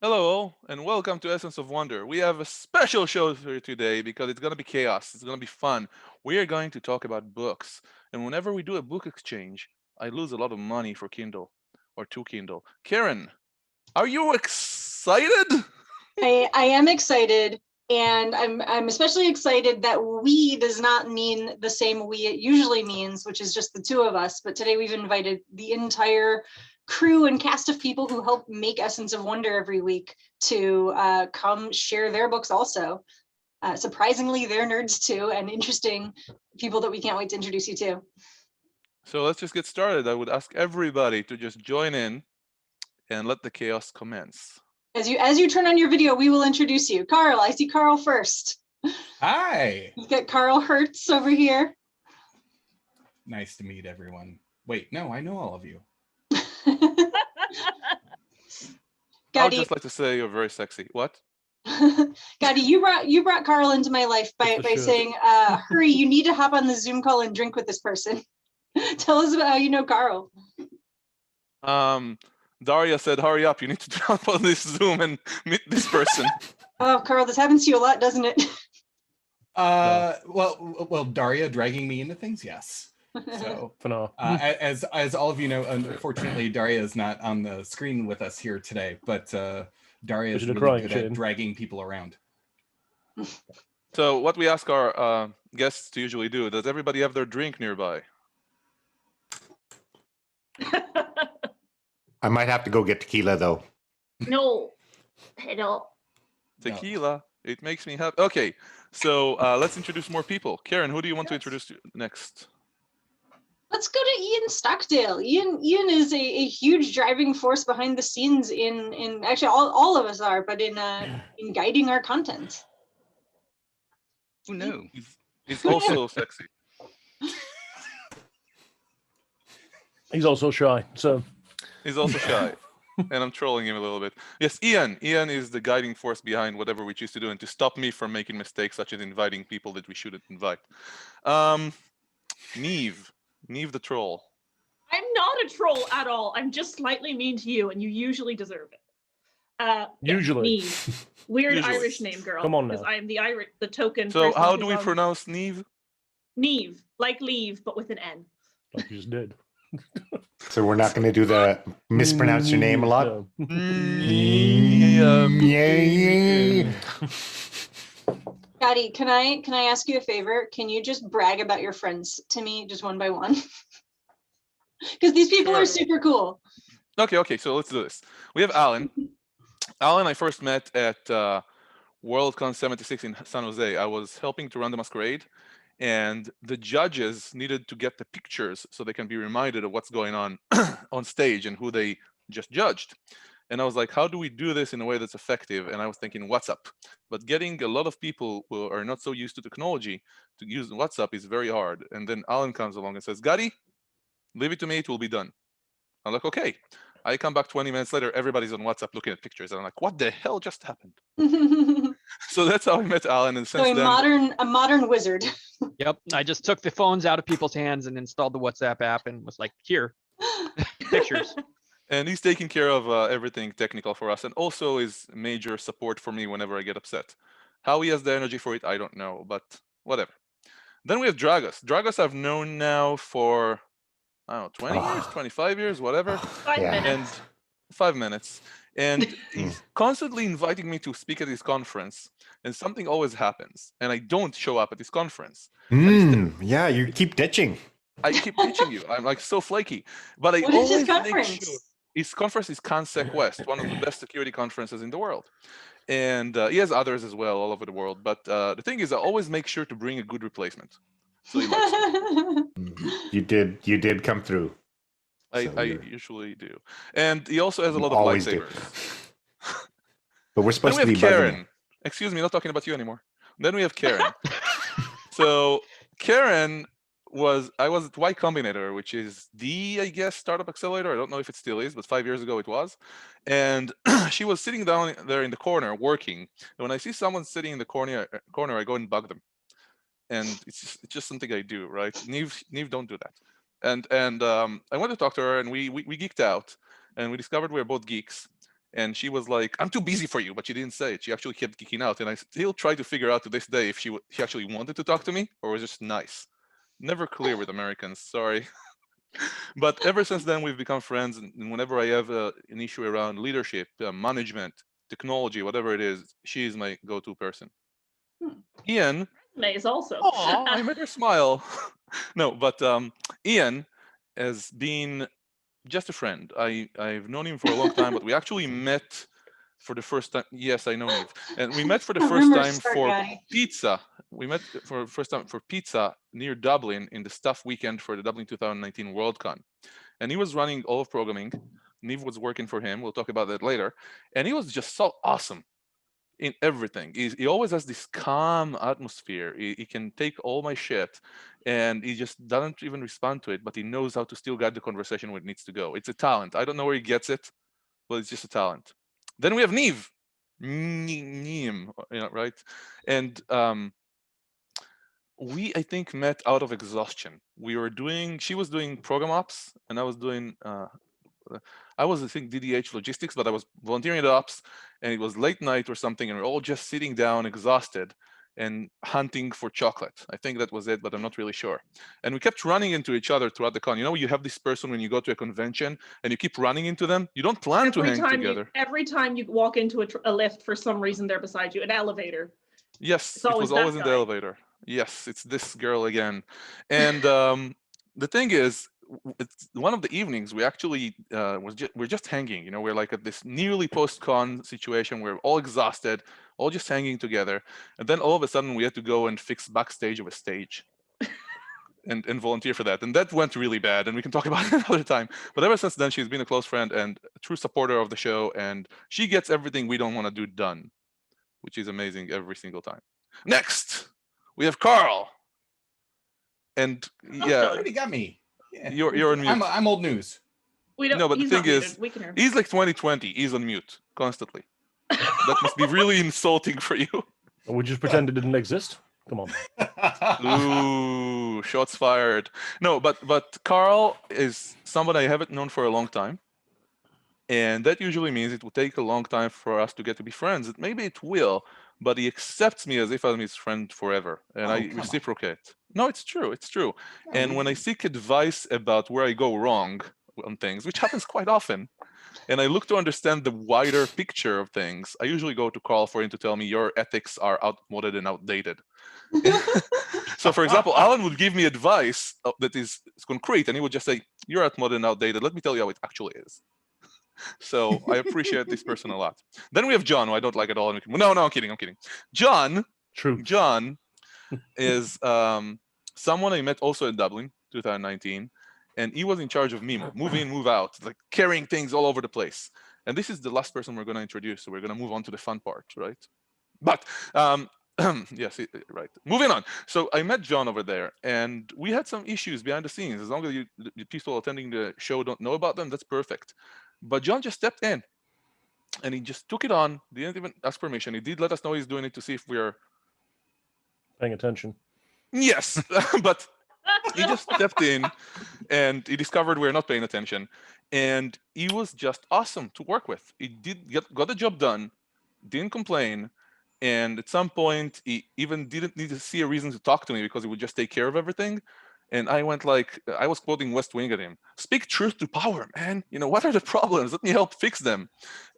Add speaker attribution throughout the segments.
Speaker 1: Hello, all, and welcome to Essence of Wonder. We have a special show for you today because it's going to be chaos. It's going to be fun. We are going to talk about books. And whenever we do a book exchange, I lose a lot of money for Kindle or to Kindle. Karen, are you excited?
Speaker 2: I am excited, and I'm especially excited that we does not mean the same we it usually means, which is just the two of us. But today we've invited the entire crew and cast of people who help make Essence of Wonder every week to come share their books also. Surprisingly, they're nerds too, and interesting people that we can't wait to introduce you to.
Speaker 1: So let's just get started. I would ask everybody to just join in and let the chaos commence.
Speaker 2: As you turn on your video, we will introduce you. Carl, I see Carl first.
Speaker 3: Hi.
Speaker 2: We've got Carl Hertz over here.
Speaker 3: Nice to meet everyone. Wait, no, I know all of you.
Speaker 1: I would just like to say you're very sexy. What?
Speaker 2: Gotti, you brought Carl into my life by saying, hurry, you need to hop on the Zoom call and drink with this person. Tell us about how you know Carl.
Speaker 1: Daria said, hurry up, you need to jump on this Zoom and meet this person.
Speaker 2: Oh, Carl, this happens to you a lot, doesn't it?
Speaker 3: Well, Daria dragging me into things, yes. So, as all of you know, unfortunately, Daria is not on the screen with us here today, but Daria is really good at dragging people around.
Speaker 1: So what we ask our guests to usually do, does everybody have their drink nearby?
Speaker 4: I might have to go get tequila, though.
Speaker 5: No, I don't.
Speaker 1: Tequila, it makes me happy. Okay, so let's introduce more people. Karen, who do you want to introduce next?
Speaker 2: Let's go to Ian Stockdale. Ian is a huge driving force behind the scenes in actually all of us are, but in guiding our content.
Speaker 6: Who knew?
Speaker 1: He's also sexy.
Speaker 7: He's also shy, so.
Speaker 1: He's also shy, and I'm trolling him a little bit. Yes, Ian. Ian is the guiding force behind whatever we choose to do and to stop me from making mistakes such as inviting people that we shouldn't invite. Neve the troll.
Speaker 5: I'm not a troll at all. I'm just slightly mean to you, and you usually deserve it.
Speaker 7: Usually.
Speaker 5: Neve. Weird
Speaker 1: Usually.
Speaker 5: Irish name, girl.
Speaker 7: Come on now.
Speaker 5: Because I am the token.
Speaker 1: So
Speaker 5: person
Speaker 1: how
Speaker 5: who's
Speaker 1: do we
Speaker 5: on
Speaker 1: pronounce Neve?
Speaker 5: Neve, like leave, but with an N.
Speaker 7: Like you just did.
Speaker 4: So we're not going to do the mispronounce your name a lot?
Speaker 7: No.
Speaker 2: Gotti, can I ask you a favor? Can you just brag about your friends to me just one by one? Because these people are super cool.
Speaker 1: Okay, so let's do this. We have Alan. Alan, I first met at Worldcon 76 in San Jose. I was helping to run the masquerade, and the judges needed to get the pictures so they can be reminded of what's going on on stage and who they just judged. And I was like, how do we do this in a way that's effective? And I was thinking WhatsApp. But getting a lot of people who are not so used to technology to use WhatsApp is very hard. And then Alan comes along and says, Gotti, leave it to me, it will be done. I'm like, okay. I come back 20 minutes later, everybody's on WhatsApp looking at pictures. And I'm like, what the hell just happened? So that's how I met Alan. And since
Speaker 2: So a modern wizard.
Speaker 6: Yep, I just took the phones out of people's hands and installed the WhatsApp app and was like, here, pictures.
Speaker 1: And he's taking care of everything technical for us, and also is major support for me whenever I get upset. How he has the energy for it, I don't know, but whatever. Then we have Dragos. Dragos I've known now for, I don't know, 20 years, 25 years, whatever.
Speaker 5: 5 minutes.
Speaker 1: And 5 minutes. And he's constantly inviting me to speak at his conference, and something always happens, and I don't show up at his conference.
Speaker 4: Yeah, you keep ditching.
Speaker 1: I keep ditching you. I'm like so flaky. But I
Speaker 2: What is his
Speaker 1: always make
Speaker 2: conference?
Speaker 1: sure. His conference is ConSec West, one of the best security conferences in the world. And he has others as well all over the world. But the thing is, I always make sure to bring a good replacement. So he likes me.
Speaker 4: You did come through.
Speaker 1: I usually do. And he also has a lot of
Speaker 4: Always do.
Speaker 1: lightsabers.
Speaker 4: But we're
Speaker 1: Then
Speaker 4: supposed
Speaker 1: we
Speaker 4: to
Speaker 1: have
Speaker 4: be
Speaker 1: Karen.
Speaker 4: buzzing.
Speaker 1: Excuse me, not talking about you anymore. Then we have Karen. So Karen I was at Y Combinator, which is the, I guess, startup accelerator. I don't know if it still is, but 5 years ago it was. And she was sitting down there in the corner working. And when I see someone sitting in the corner, I go and bug them. And it's just something I do, right? Neve, don't do that. And I went to talk to her, and we geeked out, and we discovered we were both geeks. And she was like, I'm too busy for you, but she didn't say it. She actually kept geeking out. And I still try to figure out to this day if she actually wanted to talk to me or was just nice. Never clear with Americans, sorry. But ever since then, we've become friends. And whenever I have an issue around leadership, management, technology, whatever it is, she is my go-to person. Ian.
Speaker 5: Nice also.
Speaker 1: Oh, I made her smile. No, but Ian has been just a friend. I've known him for a long time, but we actually met for the first time. Yes, I know Neve. And we met for the first time for pizza. We met for the first time for pizza near Dublin in the staff weekend for the Dublin 2019 WorldCon. And he was running all of programming. Neve was working for him. We'll talk about that later. And he was just so awesome in everything. He always has this calm atmosphere. He can take all my shit and he just doesn't even respond to it, but he knows how to still guide the conversation where it needs to go. It's a talent. I don't know where he gets it, but it's just a talent. Then we have Neve. Neem, right? And we, I think, met out of exhaustion. She was doing program ops and I was doing, I think, DDH logistics, but I was volunteering at ops and it was late night or something. And we're all just sitting down exhausted and hunting for chocolate. I think that was it, but I'm not really sure. And we kept running into each other throughout the con. You know, you have this person when you go to a convention and you keep running into them. You don't plan to hang together.
Speaker 5: Every time you walk into a lift, for some reason, they're beside you, an elevator.
Speaker 1: Yes, it was always in the elevator. Yes, it's this girl again. And the thing is, it's one of the evenings we actually we're just hanging, you know, we're like at this nearly post-con situation, we're all exhausted, all just hanging together, and then all of a sudden we had to go and fix backstage of a stage and volunteer for that, and that went really bad, and we can talk about it another time. But ever since then she's been a close friend and a true supporter of the show, and she gets everything we don't want to do done, which is amazing every single time. Next we have Carl. And yeah,
Speaker 3: already got me. Yeah.
Speaker 1: You're on mute.
Speaker 3: I'm old news.
Speaker 5: We don't.
Speaker 1: No, but the thing is, he's like 2020. He's on mute constantly. That must be really insulting for you.
Speaker 7: We just pretend it didn't exist. Come on.
Speaker 1: Ooh, shots fired. No, but Carl is someone I haven't known for a long time, and that usually means it will take a long time for us to get to be friends. Maybe it will, but he accepts me as if I'm his friend forever, and I reciprocate. No, it's true. It's true. And when I seek advice about where I go wrong on things, which happens quite often, and I look to understand the wider picture of things, I usually go to Carl for him to tell me your ethics are outmoded and outdated. So, for example, Alan would give me advice that is concrete, and he would just say, "You're outmoded and outdated. Let me tell you how it actually is." So I appreciate this person a lot. Then we have John, who I don't like at all. No, I'm kidding. John.
Speaker 7: True.
Speaker 1: John is someone I met also in Dublin, 2019, and he was in charge of Mimo, move in, move out, like carrying things all over the place. And this is the last person we're going to introduce, so we're going to move on to the fun part, right? But yes, right. Moving on. So I met John over there, and we had some issues behind the scenes. As long as the people attending the show don't know about them, that's perfect. But John just stepped in, and he just took it on. Didn't even ask permission. He did let us know he's doing it to see if we're
Speaker 7: paying attention.
Speaker 1: Yes, but he just stepped in, and he discovered we're not paying attention, and he was just awesome to work with. He got the job done, didn't complain, and at some point he even didn't need to see a reason to talk to me because he would just take care of everything. And I went like, I was quoting West Wing at him. Speak truth to power, man. You know, what are the problems? Let me help fix them.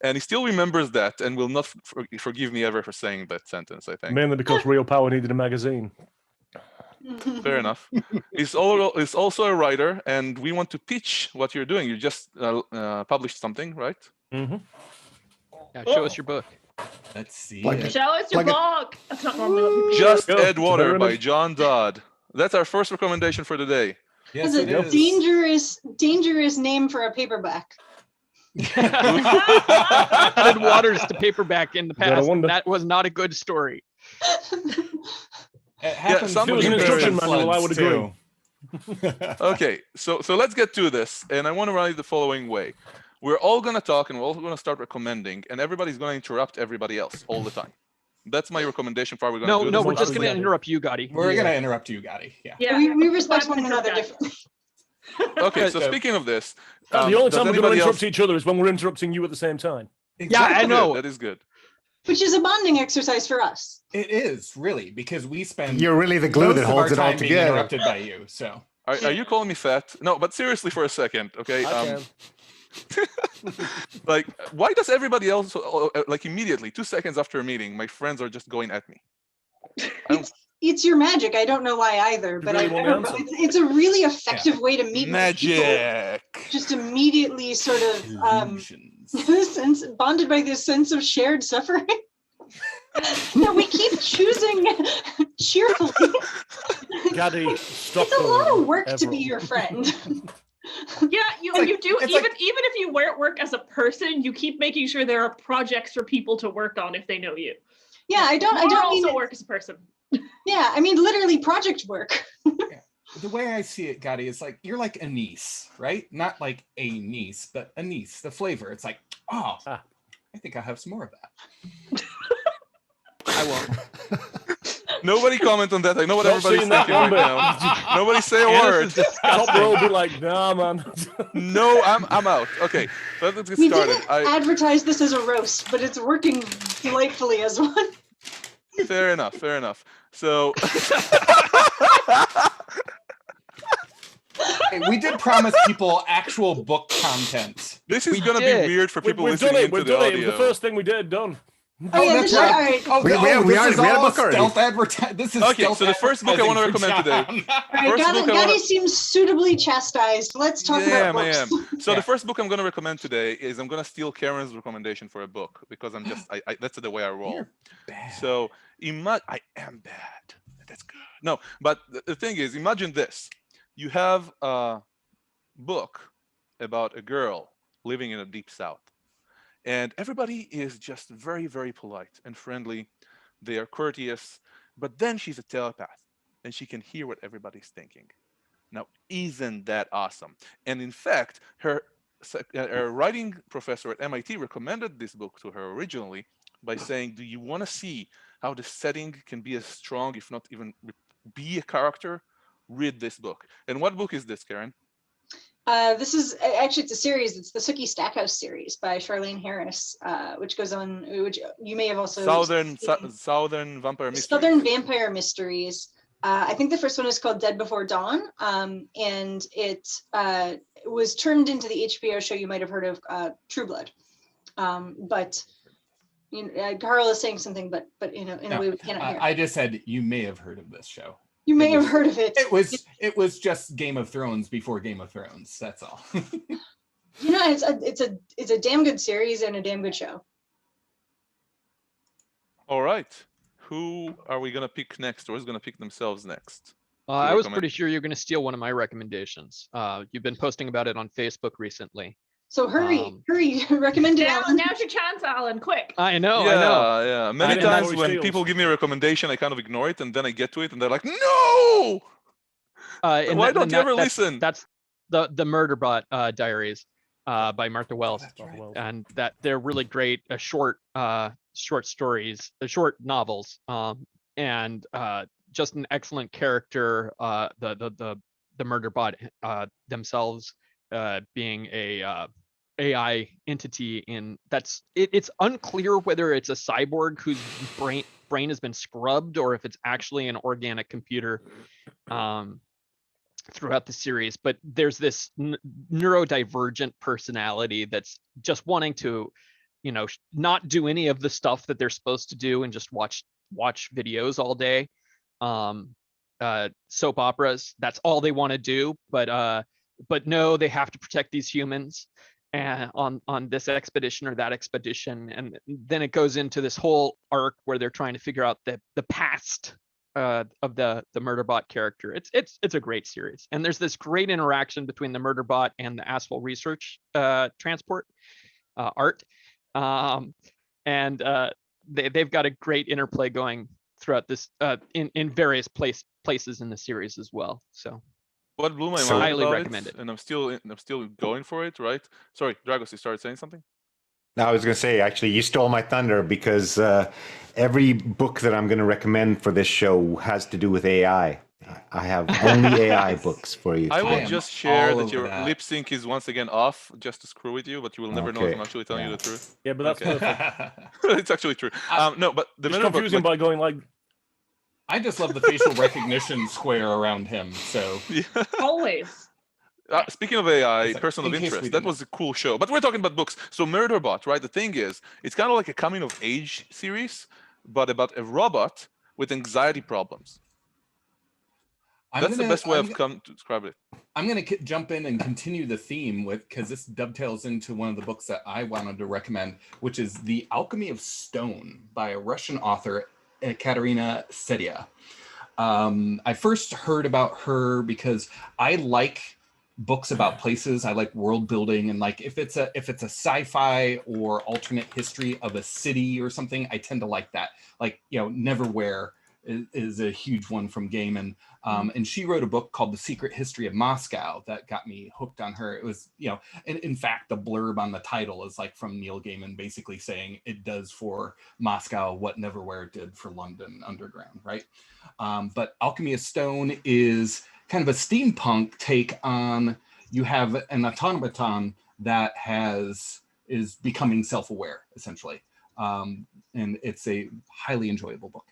Speaker 1: And he still remembers that and will not forgive me ever for saying that sentence, I think.
Speaker 7: Mainly because real power needed a magazine.
Speaker 1: Fair enough. He's also a writer, and we want to pitch what you're doing. You just published something, right?
Speaker 7: Mm-hmm.
Speaker 6: Yeah, show us your book.
Speaker 3: Let's see.
Speaker 5: Show us your book. That's not normally what people do.
Speaker 1: Just Add Water by John Dodd. That's our first recommendation for the day.
Speaker 3: Yes,
Speaker 2: it's a dangerous name for a paperback.
Speaker 6: Added Waters to paperback in the past. That was not a good story.
Speaker 3: It happens.
Speaker 1: It
Speaker 7: was an instruction manual, I would agree.
Speaker 1: Okay, so let's get to this, and I want to run it the following way. We're all going to talk, and we're all going to start recommending, and everybody's going to interrupt everybody else all the time. That's my recommendation for how we're going to do this.
Speaker 6: No, we're just going to interrupt you, Gotti.
Speaker 3: We're going to interrupt you, Gotti.
Speaker 2: Yeah. We respect one another differently.
Speaker 1: Okay, so speaking of this,
Speaker 7: the only time we're going to interrupt each other is when we're interrupting you at the same time.
Speaker 3: Exactly.
Speaker 6: Yeah, I know.
Speaker 1: That is good.
Speaker 2: Which is a bonding exercise for us.
Speaker 3: It is really, because we spend
Speaker 4: You're really the glue
Speaker 3: most
Speaker 4: that
Speaker 3: of our
Speaker 4: holds it all
Speaker 3: time being
Speaker 4: together.
Speaker 3: interrupted by you. So
Speaker 1: Are you calling me fat? No, but seriously for a second, okay?
Speaker 7: I can.
Speaker 1: Like, why does everybody else, like immediately, 2 seconds after a meeting, my friends are just going at me?
Speaker 2: It's your magic. I don't know why either, but
Speaker 7: really want to answer?
Speaker 2: it's a really effective way to meet with people.
Speaker 1: Magic.
Speaker 2: Just immediately sort of
Speaker 3: illusions.
Speaker 2: bonded by this sense of shared suffering that we keep choosing cheerfully.
Speaker 7: Gaddy, stop.
Speaker 2: It's a lot of work to
Speaker 7: Everett.
Speaker 2: be your friend.
Speaker 5: Yeah, you do. Even if you work as a person, you keep making sure there are projects for people to work on if they know you.
Speaker 2: Yeah, I don't
Speaker 5: also
Speaker 2: mean
Speaker 5: work as a person.
Speaker 2: Yeah, I mean literally project work.
Speaker 3: Yeah. The way I see it, Gotti, is like you're like a niece, right? Not like a niece, but a niece. The flavor. It's like, oh, I think I'll have some more of that.
Speaker 6: I won't.
Speaker 1: Nobody comment on that. I know what
Speaker 7: Not
Speaker 1: everybody's
Speaker 7: seeing that
Speaker 1: thinking right
Speaker 7: one bit.
Speaker 1: now. Nobody say a
Speaker 6: Anna's
Speaker 1: word.
Speaker 6: is disgusting.
Speaker 7: Top row will be like, nah, man.
Speaker 1: No, I'm out. Okay, so let's get
Speaker 2: We
Speaker 1: started.
Speaker 2: didn't advertise this as a roast, but it's working delightfully as one.
Speaker 1: Fair enough. So
Speaker 3: Hey, we did promise people actual book content.
Speaker 1: this is
Speaker 6: We
Speaker 1: gonna
Speaker 6: did.
Speaker 1: be weird for people
Speaker 7: We've done
Speaker 1: listening
Speaker 7: it.
Speaker 1: into
Speaker 7: We've
Speaker 1: the
Speaker 7: done it. It was
Speaker 1: audio.
Speaker 7: the first thing we did. Done.
Speaker 2: Oh, yeah,
Speaker 3: that's
Speaker 2: this
Speaker 3: right.
Speaker 2: all right.
Speaker 3: Oh,
Speaker 4: We
Speaker 3: this
Speaker 4: had
Speaker 3: is
Speaker 4: a
Speaker 3: all
Speaker 4: book already.
Speaker 3: stealth advertising. This is
Speaker 1: Okay,
Speaker 3: stealth
Speaker 1: so the first book I wanna
Speaker 3: advertising for
Speaker 1: recommend
Speaker 3: John.
Speaker 2: All right,
Speaker 1: First book I
Speaker 2: Gotti
Speaker 1: wanna-
Speaker 2: seems suitably chastised. Let's talk about
Speaker 1: I
Speaker 2: books.
Speaker 1: am. So
Speaker 3: Yeah.
Speaker 1: the first book I'm going to recommend today is I'm going to steal Karen's recommendation for a book because I'm just that's the way I roll.
Speaker 3: You're bad.
Speaker 1: So I am bad. That's good. No, but the thing is, imagine this: you have a book about a girl living in the deep south, and everybody is just very, very polite and friendly. They are courteous, but then she's a telepath, and she can hear what everybody's thinking. Now, isn't that awesome? And in fact, her writing professor at MIT recommended this book to her originally by saying, do you want to see how the setting can be as strong, if not even be a character? Read this book. And what book is this, Karen?
Speaker 2: This is actually, it's a series. It's the Sookie Stackhouse series by Charlene Harris, which goes on, which you may have also
Speaker 1: Southern Vampire Mysteries.
Speaker 2: Southern Vampire Mysteries. I think the first one is called Dead Before Dawn, and it was turned into the HBO show you might have heard of, True Blood. But you know, Carl is saying something, but in a way we cannot hear.
Speaker 3: I just said you may have heard of this show.
Speaker 2: You may have heard of it.
Speaker 3: It was just Game of Thrones before Game of Thrones. That's all.
Speaker 2: You know, it's a damn good series and a damn good show.
Speaker 1: All right. Who are we going to pick next, or is going to pick themselves next?
Speaker 6: I was pretty sure you're going to steal one of my recommendations. You've been posting about it on Facebook recently.
Speaker 2: So hurry, recommend it. Alan.
Speaker 5: Now's your chance, Alan. Quick.
Speaker 6: I know.
Speaker 1: Yeah. Many
Speaker 7: didn't know
Speaker 1: times
Speaker 7: he
Speaker 1: when
Speaker 7: steals.
Speaker 1: people give me a recommendation, I kind of ignore it, and then I get to it, and they're like, "No! Why don't you ever listen?"
Speaker 6: That's the Murderbot Diaries by Martha Wells,
Speaker 3: right.
Speaker 6: and that they're really great. Short stories, short novels, and just an excellent character. The Murderbot themselves being a AI entity it's unclear whether it's a cyborg whose brain has been scrubbed or if it's actually an organic computer throughout the series. But there's this neurodivergent personality that's just wanting to, not do any of the stuff that they're supposed to do and just watch videos all day. Soap operas, that's all they want to do. But no, they have to protect these humans and on this expedition or that expedition. And then it goes into this whole arc where they're trying to figure out the past of the Murderbot character. It's a great series. And there's this great interaction between the Murderbot and the Asphalt Research transport art. They've got a great interplay going throughout this in various places in the series as well. So
Speaker 1: What blew my
Speaker 6: So-
Speaker 1: mind
Speaker 6: highly
Speaker 1: about
Speaker 6: recommend it.
Speaker 1: and I'm still going for it, right? Sorry, Dragos, you started saying something?
Speaker 4: No, I was going to say, actually, you stole my thunder because every book that I'm going to recommend for this show has to do with AI. I have only AI books for you
Speaker 1: I
Speaker 4: today.
Speaker 1: will just share
Speaker 3: all
Speaker 1: that
Speaker 3: over
Speaker 1: your
Speaker 3: that.
Speaker 1: lip sync is once again off, just to screw with you, but you will never know if
Speaker 4: Okay.
Speaker 1: I'm actually telling you
Speaker 4: Yeah.
Speaker 1: the truth.
Speaker 7: Yeah, but that's
Speaker 1: Okay.
Speaker 7: perfect.
Speaker 1: It's actually true. No, but the
Speaker 7: Just
Speaker 1: Murder Book,
Speaker 7: confusing by going like,
Speaker 3: I just love the facial recognition square around him. So
Speaker 1: yeah.
Speaker 5: Always.
Speaker 1: Speaking of AI,
Speaker 3: Sorry,
Speaker 1: person of
Speaker 3: in case we
Speaker 1: interest, that
Speaker 3: didn't.
Speaker 1: was a cool show. But we're talking about books. So Murderbot, right? The thing is, it's kind of like a coming of age series, but about a robot with anxiety problems. That's the best way I've come to describe it.
Speaker 3: I'm going to jump in and continue the theme because this dovetails into one of the books that I wanted to recommend, which is The Alchemy of Stone by a Russian author, Ekaterina Cedia. I first heard about her because I like books about places. I like world building, and like if it's a sci-fi or alternate history of a city or something, I tend to like that. Like, you know, Neverwhere is a huge one from Gaiman. And she wrote a book called The Secret History of Moscow that got me hooked on her. It was, you know, and in fact, the blurb on the title is like from Neil Gaiman, basically saying it does for Moscow what Neverwhere did for London Underground, right? But Alchemy of Stone is kind of a steampunk take on, you have an automaton that is becoming self-aware, essentially. And it's a highly enjoyable book.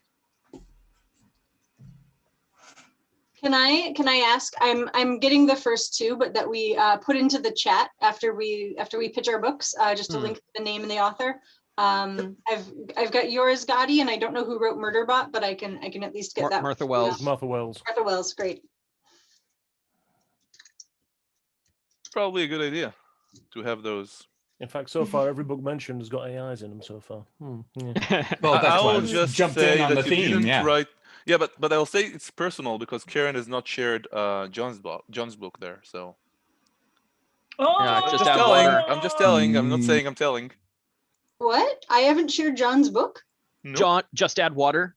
Speaker 2: Can I ask? I'm getting the first two, but that we put into the chat after we pitch our books, just to link the name and the author. I've got yours, Gotti, and I don't know who wrote Murderbot, but I can at least get that.
Speaker 6: Martha Wells.
Speaker 7: Martha Wells.
Speaker 2: Martha Wells, great.
Speaker 1: Probably a good idea to have those.
Speaker 7: In fact, so far every book mentioned has got AIs in them so far. Yeah.
Speaker 3: Well, that's
Speaker 1: I
Speaker 3: why I
Speaker 1: will
Speaker 3: was
Speaker 1: just
Speaker 3: jumped
Speaker 1: say
Speaker 3: in on the
Speaker 1: that you
Speaker 3: theme.
Speaker 1: didn't
Speaker 3: Yeah.
Speaker 1: write. Yeah, but I'll say it's personal because Karen has not shared John's book there. So
Speaker 5: Oh,
Speaker 6: Yeah,
Speaker 1: I'm
Speaker 6: just
Speaker 1: just
Speaker 6: add
Speaker 1: telling.
Speaker 6: water.
Speaker 1: I'm just telling. I'm not saying I'm telling.
Speaker 2: What? I haven't shared John's book.
Speaker 1: Nope.
Speaker 6: John, just add water.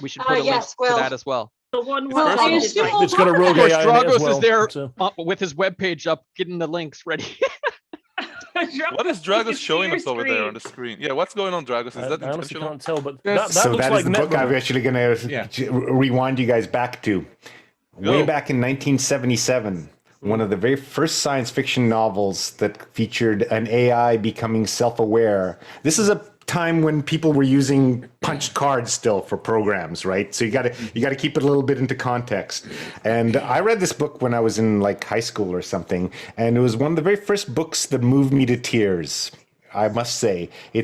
Speaker 6: We should put a link
Speaker 2: Yes,
Speaker 6: to that as well.
Speaker 5: The one
Speaker 1: It's
Speaker 5: where
Speaker 2: Well, I
Speaker 1: personal.
Speaker 2: assume we'll
Speaker 7: It's got
Speaker 2: talk
Speaker 7: a rogue
Speaker 6: Of course,
Speaker 7: AI in it as
Speaker 6: Dragos
Speaker 7: well,
Speaker 6: is there
Speaker 7: so-
Speaker 6: with his webpage up, getting the links ready.
Speaker 1: What is Dragos showing us over there on the screen? Yeah, what's going on, Dragos? Is that
Speaker 7: I honestly
Speaker 1: intentional?
Speaker 7: can't tell, but
Speaker 3: Yes.
Speaker 7: that
Speaker 4: So
Speaker 7: looks
Speaker 4: that
Speaker 7: like
Speaker 4: is the book I'm
Speaker 7: Netrunner.
Speaker 4: actually going to rewind you guys back to.
Speaker 1: Go.
Speaker 4: Way back in 1977, one of the very first science fiction novels that featured an AI becoming self-aware. This is a time when people were using punched cards still for programs, right? So you got to keep it a little bit into context. And I read this book when I was in like high school or something, and it was one of the very first books that moved me to tears. I must say, I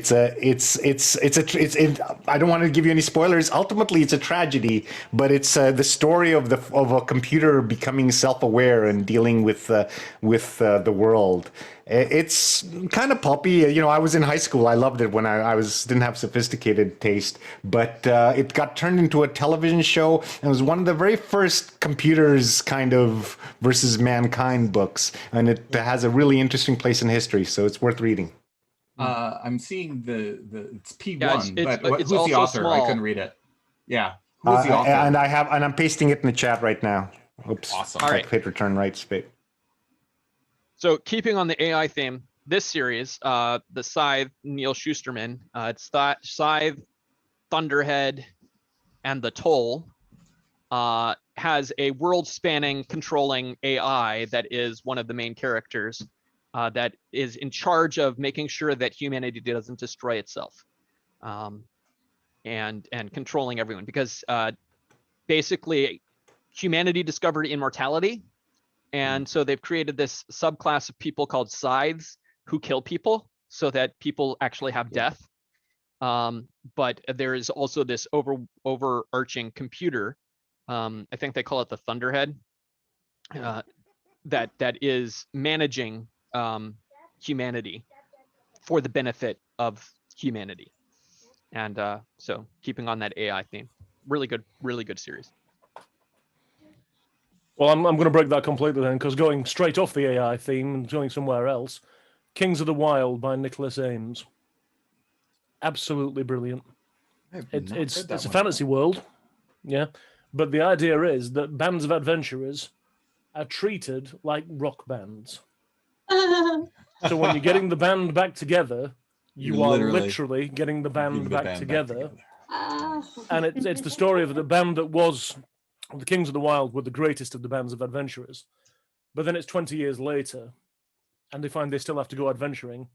Speaker 4: don't want to give you any spoilers. Ultimately, it's a tragedy, but it's the story of a computer becoming self-aware and dealing with the world. It's kind of pulpy. You know, I was in high school. I loved it when I didn't have sophisticated taste, but it got turned into a television show. And it was one of the very first computers kind of versus mankind books, and it has a really interesting place in history. So it's worth reading.
Speaker 3: I'm seeing it's P1,
Speaker 6: Yeah,
Speaker 3: but
Speaker 6: it's
Speaker 3: who's
Speaker 6: also
Speaker 3: the author?
Speaker 6: small.
Speaker 3: I couldn't read it. Yeah, who's the author?
Speaker 4: And I'm pasting it in the chat right now. Oops.
Speaker 3: Awesome.
Speaker 6: All right.
Speaker 4: Hit return right space.
Speaker 6: So keeping on the AI theme, this series, the Scythe, Neil Schusterman, it's Scythe, Thunderhead, and the Toll, has a world-spanning controlling AI that is one of the main characters, that is in charge of making sure that humanity doesn't destroy itself, and controlling everyone, because basically humanity discovered immortality, and so they've created this subclass of people called Scythes who kill people so that people actually have death. But there is also this overarching computer, I think they call it the Thunderhead, that is managing humanity for the benefit of humanity. And so keeping on that AI theme, really good series.
Speaker 7: Well, I'm going to break that completely then, because going straight off the AI theme and going somewhere else, Kings of the Wild by Nicholas Ames. Absolutely brilliant. It's a fantasy world, yeah, but the idea is that bands of adventurers are treated like rock bands. So when you're getting the band back together, you are literally getting the band back together. And it's the story of the band that was the Kings of the Wild were the greatest of the bands of adventurers. But then it's 20 years later, and they find they still have to go adventuring,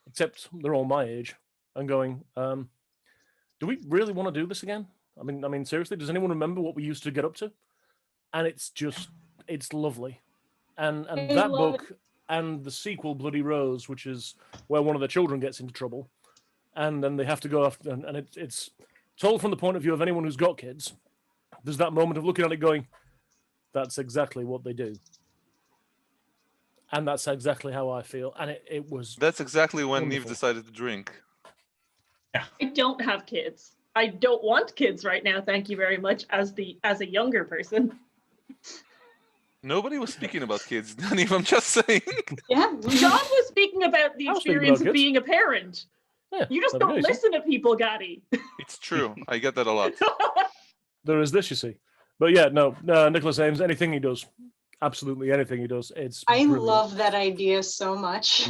Speaker 7: except they're all my age, and going, do we really want to do this again? I mean, seriously, does anyone remember what we used to get up to? And it's lovely. And that book and the sequel, Bloody Rose, which is where one of the children gets into trouble, and then they have to go after, and it's told from the point of view of anyone who's got kids. There's that moment of looking at it going, that's exactly what they do. And that's exactly how I feel. And it was...
Speaker 1: That's exactly when
Speaker 7: wonderful.
Speaker 1: Neve decided to drink.
Speaker 5: Yeah. I don't have kids. I don't want kids right now, thank you very much, as a younger person.
Speaker 1: Nobody was speaking about kids, Neve, I'm just saying.
Speaker 2: Yeah.
Speaker 5: John was speaking about the experience of being a parent. Yeah, you just don't listen to people, Gaddy.
Speaker 1: It's true. I get that a lot.
Speaker 7: There is this, you see. But yeah, no, Nicholas Ames, anything he does, absolutely anything he does, it's
Speaker 2: I
Speaker 7: brilliant.
Speaker 2: love that idea so much.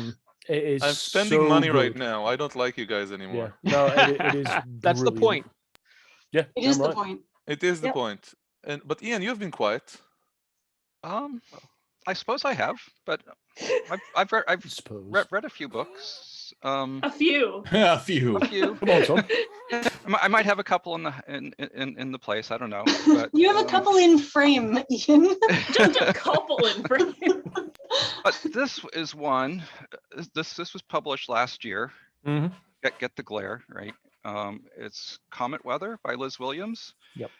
Speaker 7: It is
Speaker 1: I'm spending
Speaker 7: so
Speaker 1: money
Speaker 7: good.
Speaker 1: right now. I don't like you guys anymore.
Speaker 7: Yeah. No, it is
Speaker 6: That's the point.
Speaker 7: Yeah,
Speaker 2: it is the point.
Speaker 1: It is the point. But Ian, you've been quiet.
Speaker 8: I suppose I have, but I've read a few books.
Speaker 5: A few.
Speaker 3: A few.
Speaker 7: Come on, Tom.
Speaker 8: I might have a couple in the place. I don't know. But,
Speaker 2: you have a couple in frame, Ian.
Speaker 5: Just a couple in frame.
Speaker 8: But this is one. This was published last year.
Speaker 7: Mm-hmm.
Speaker 8: Get the glare right. It's Comet Weather by Liz Williams.
Speaker 7: Yep.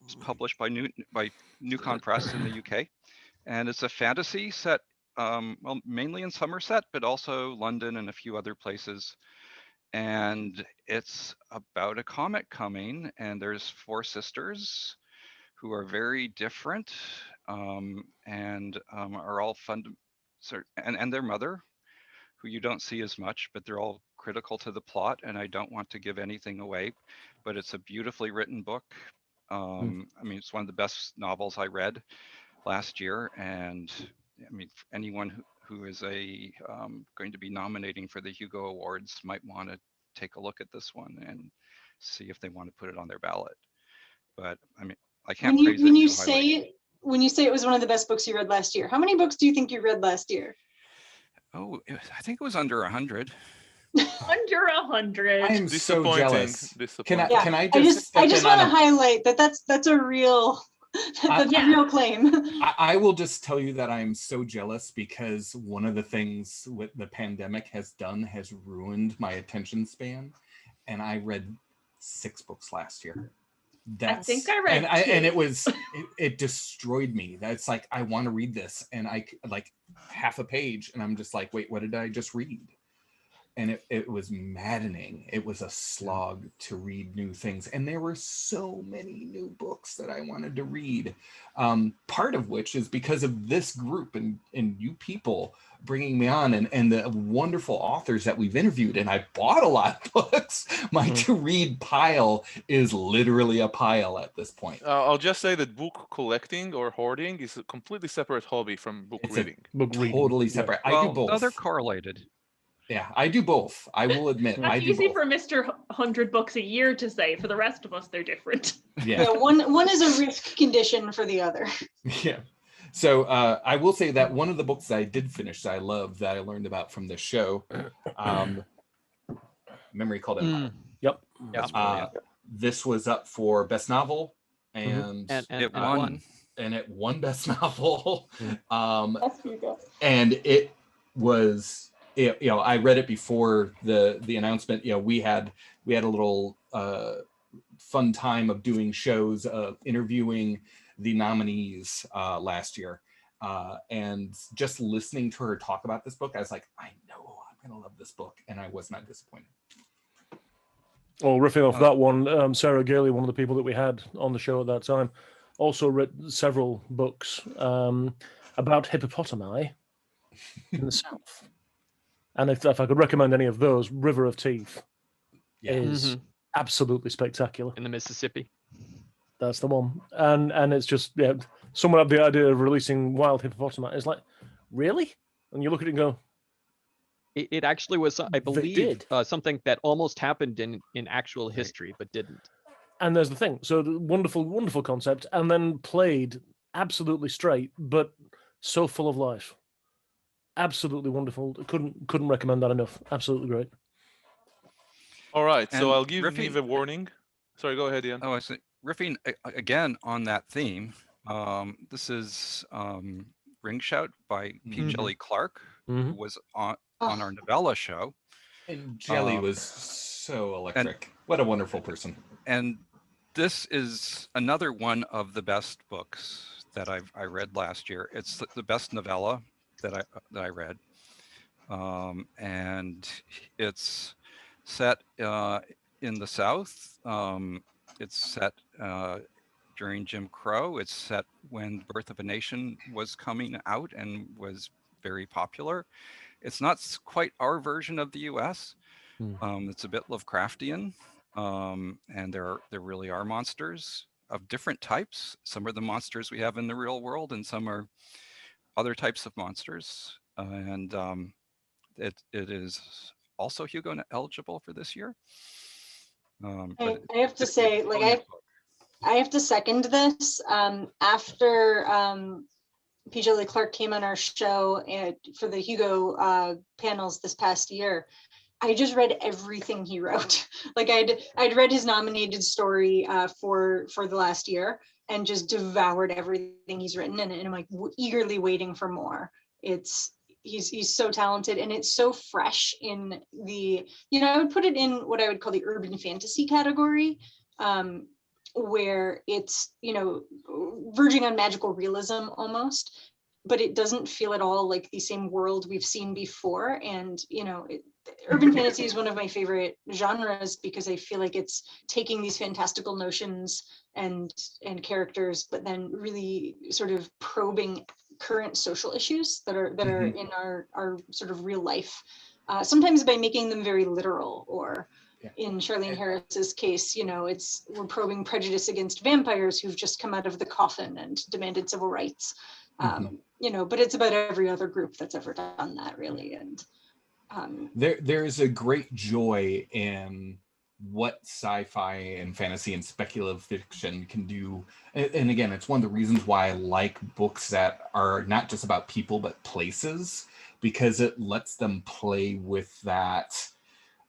Speaker 8: It's published by Newcon Press in the UK, and it's a fantasy set. Well, mainly in Somerset, but also London and a few other places. And it's about a comet coming, and there's 4 sisters who are very different, and are all and their mother, who you don't see as much, but they're all critical to the plot. And I don't want to give anything away, but it's a beautifully written book. I mean, it's one of the best novels I read last year, and I mean, anyone who is going to be nominating for the Hugo Awards might want to take a look at this one and see if they want to put it on their ballot. But I mean, I can't praise it.
Speaker 2: When you say it was one of the best books you read last year, how many books do you think you read last year?
Speaker 8: Oh, I think it was under 100.
Speaker 5: Under 100.
Speaker 3: I am so jealous. Can I
Speaker 2: I just want to highlight that's a real real claim.
Speaker 3: I will just tell you that I'm so jealous because one of the things what the pandemic has done has ruined my attention span, and I read 6 books last year.
Speaker 5: I think I read 2.
Speaker 3: And it destroyed me. That's like, I want to read this, and I like half a page, and I'm just like, wait, what did I just read? And it was maddening. It was a slog to read new things. And there were so many new books that I wanted to read. Part of which is because of this group and you people bringing me on and the wonderful authors that we've interviewed. And I bought a lot of books. My to-read pile is literally a pile at this point.
Speaker 1: I'll just say that book collecting or hoarding is a completely separate hobby from book reading.
Speaker 3: Totally separate.
Speaker 8: Well,
Speaker 3: I do both.
Speaker 8: They're correlated.
Speaker 3: Yeah, I do both. I will admit.
Speaker 5: That's easy for Mr. 100 books a year to say. For the rest of us, they're different.
Speaker 3: Yeah,
Speaker 2: one is a risk condition for the other.
Speaker 3: Yeah. So I will say that one of the books that I did finish that I love that I learned about from this show, Memory Called Empire.
Speaker 7: Yep.
Speaker 3: This was up for Best Novel, and
Speaker 8: it won.
Speaker 3: And it won Best Novel. And it was. I read it before the announcement. We had a little fun time of doing shows, interviewing the nominees last year, and just listening to her talk about this book, I was like, I know I'm gonna love this book, and I was not disappointed.
Speaker 7: Well, riffing off that one, Sarah Gailey, one of the people that we had on the show at that time, also wrote several books about hippopotami in the South. And if I could recommend any of those, River of Teeth is absolutely spectacular.
Speaker 6: In the Mississippi.
Speaker 7: That's the one. And it's just, someone had the idea of releasing wild hippopotami. It's like, really? And you look at it and go...
Speaker 6: It actually was, I believe, something that almost happened in actual history, but didn't.
Speaker 7: And there's the thing. So the wonderful, wonderful concept, and then played absolutely straight, but so full of life. Absolutely wonderful. Couldn't recommend that enough. Absolutely great.
Speaker 1: All right, so
Speaker 8: And
Speaker 1: I'll give
Speaker 8: riffing-
Speaker 1: Neve a warning. Sorry, go ahead, Ian.
Speaker 8: Oh, I see. Riffing again on that theme. This is Ring Shout by P. Jelly Clark, who was on our novella show.
Speaker 3: And Jelly was so electric. What a wonderful person.
Speaker 8: And this is another one of the best books that I read last year. It's the best novella that I read, and it's set in the South. It's set during Jim Crow. It's set when Birth of a Nation was coming out and was very popular. It's not quite our version of the U.S. It's a bit Lovecraftian, and there really are monsters of different types. Some are the monsters we have in the real world, and some are other types of monsters. And it is also Hugo eligible for this year.
Speaker 2: I have to say, like, I have to second this. After PJ Clark came on our show for the Hugo panels this past year, I just read everything he wrote. Like I'd read his nominated story for the last year and just devoured everything he's written, and I'm like eagerly waiting for more. He's so talented, and it's so fresh in the, I would put it in what I would call the urban fantasy category, where it's, verging on magical realism almost, but it doesn't feel at all like the same world we've seen before. And, urban fantasy is one of my favorite genres because I feel like it's taking these fantastical notions and characters, but then really sort of probing current social issues that are in our sort of real life, sometimes by making them very literal, or in Charlene Harris's case, we're probing prejudice against vampires who've just come out of the coffin and demanded civil rights, but it's about every other group that's ever done that, really. And
Speaker 3: there's a great joy in what sci-fi and fantasy and speculative fiction can do. And again, it's one of the reasons why I like books that are not just about people, but places, because it lets them play with that.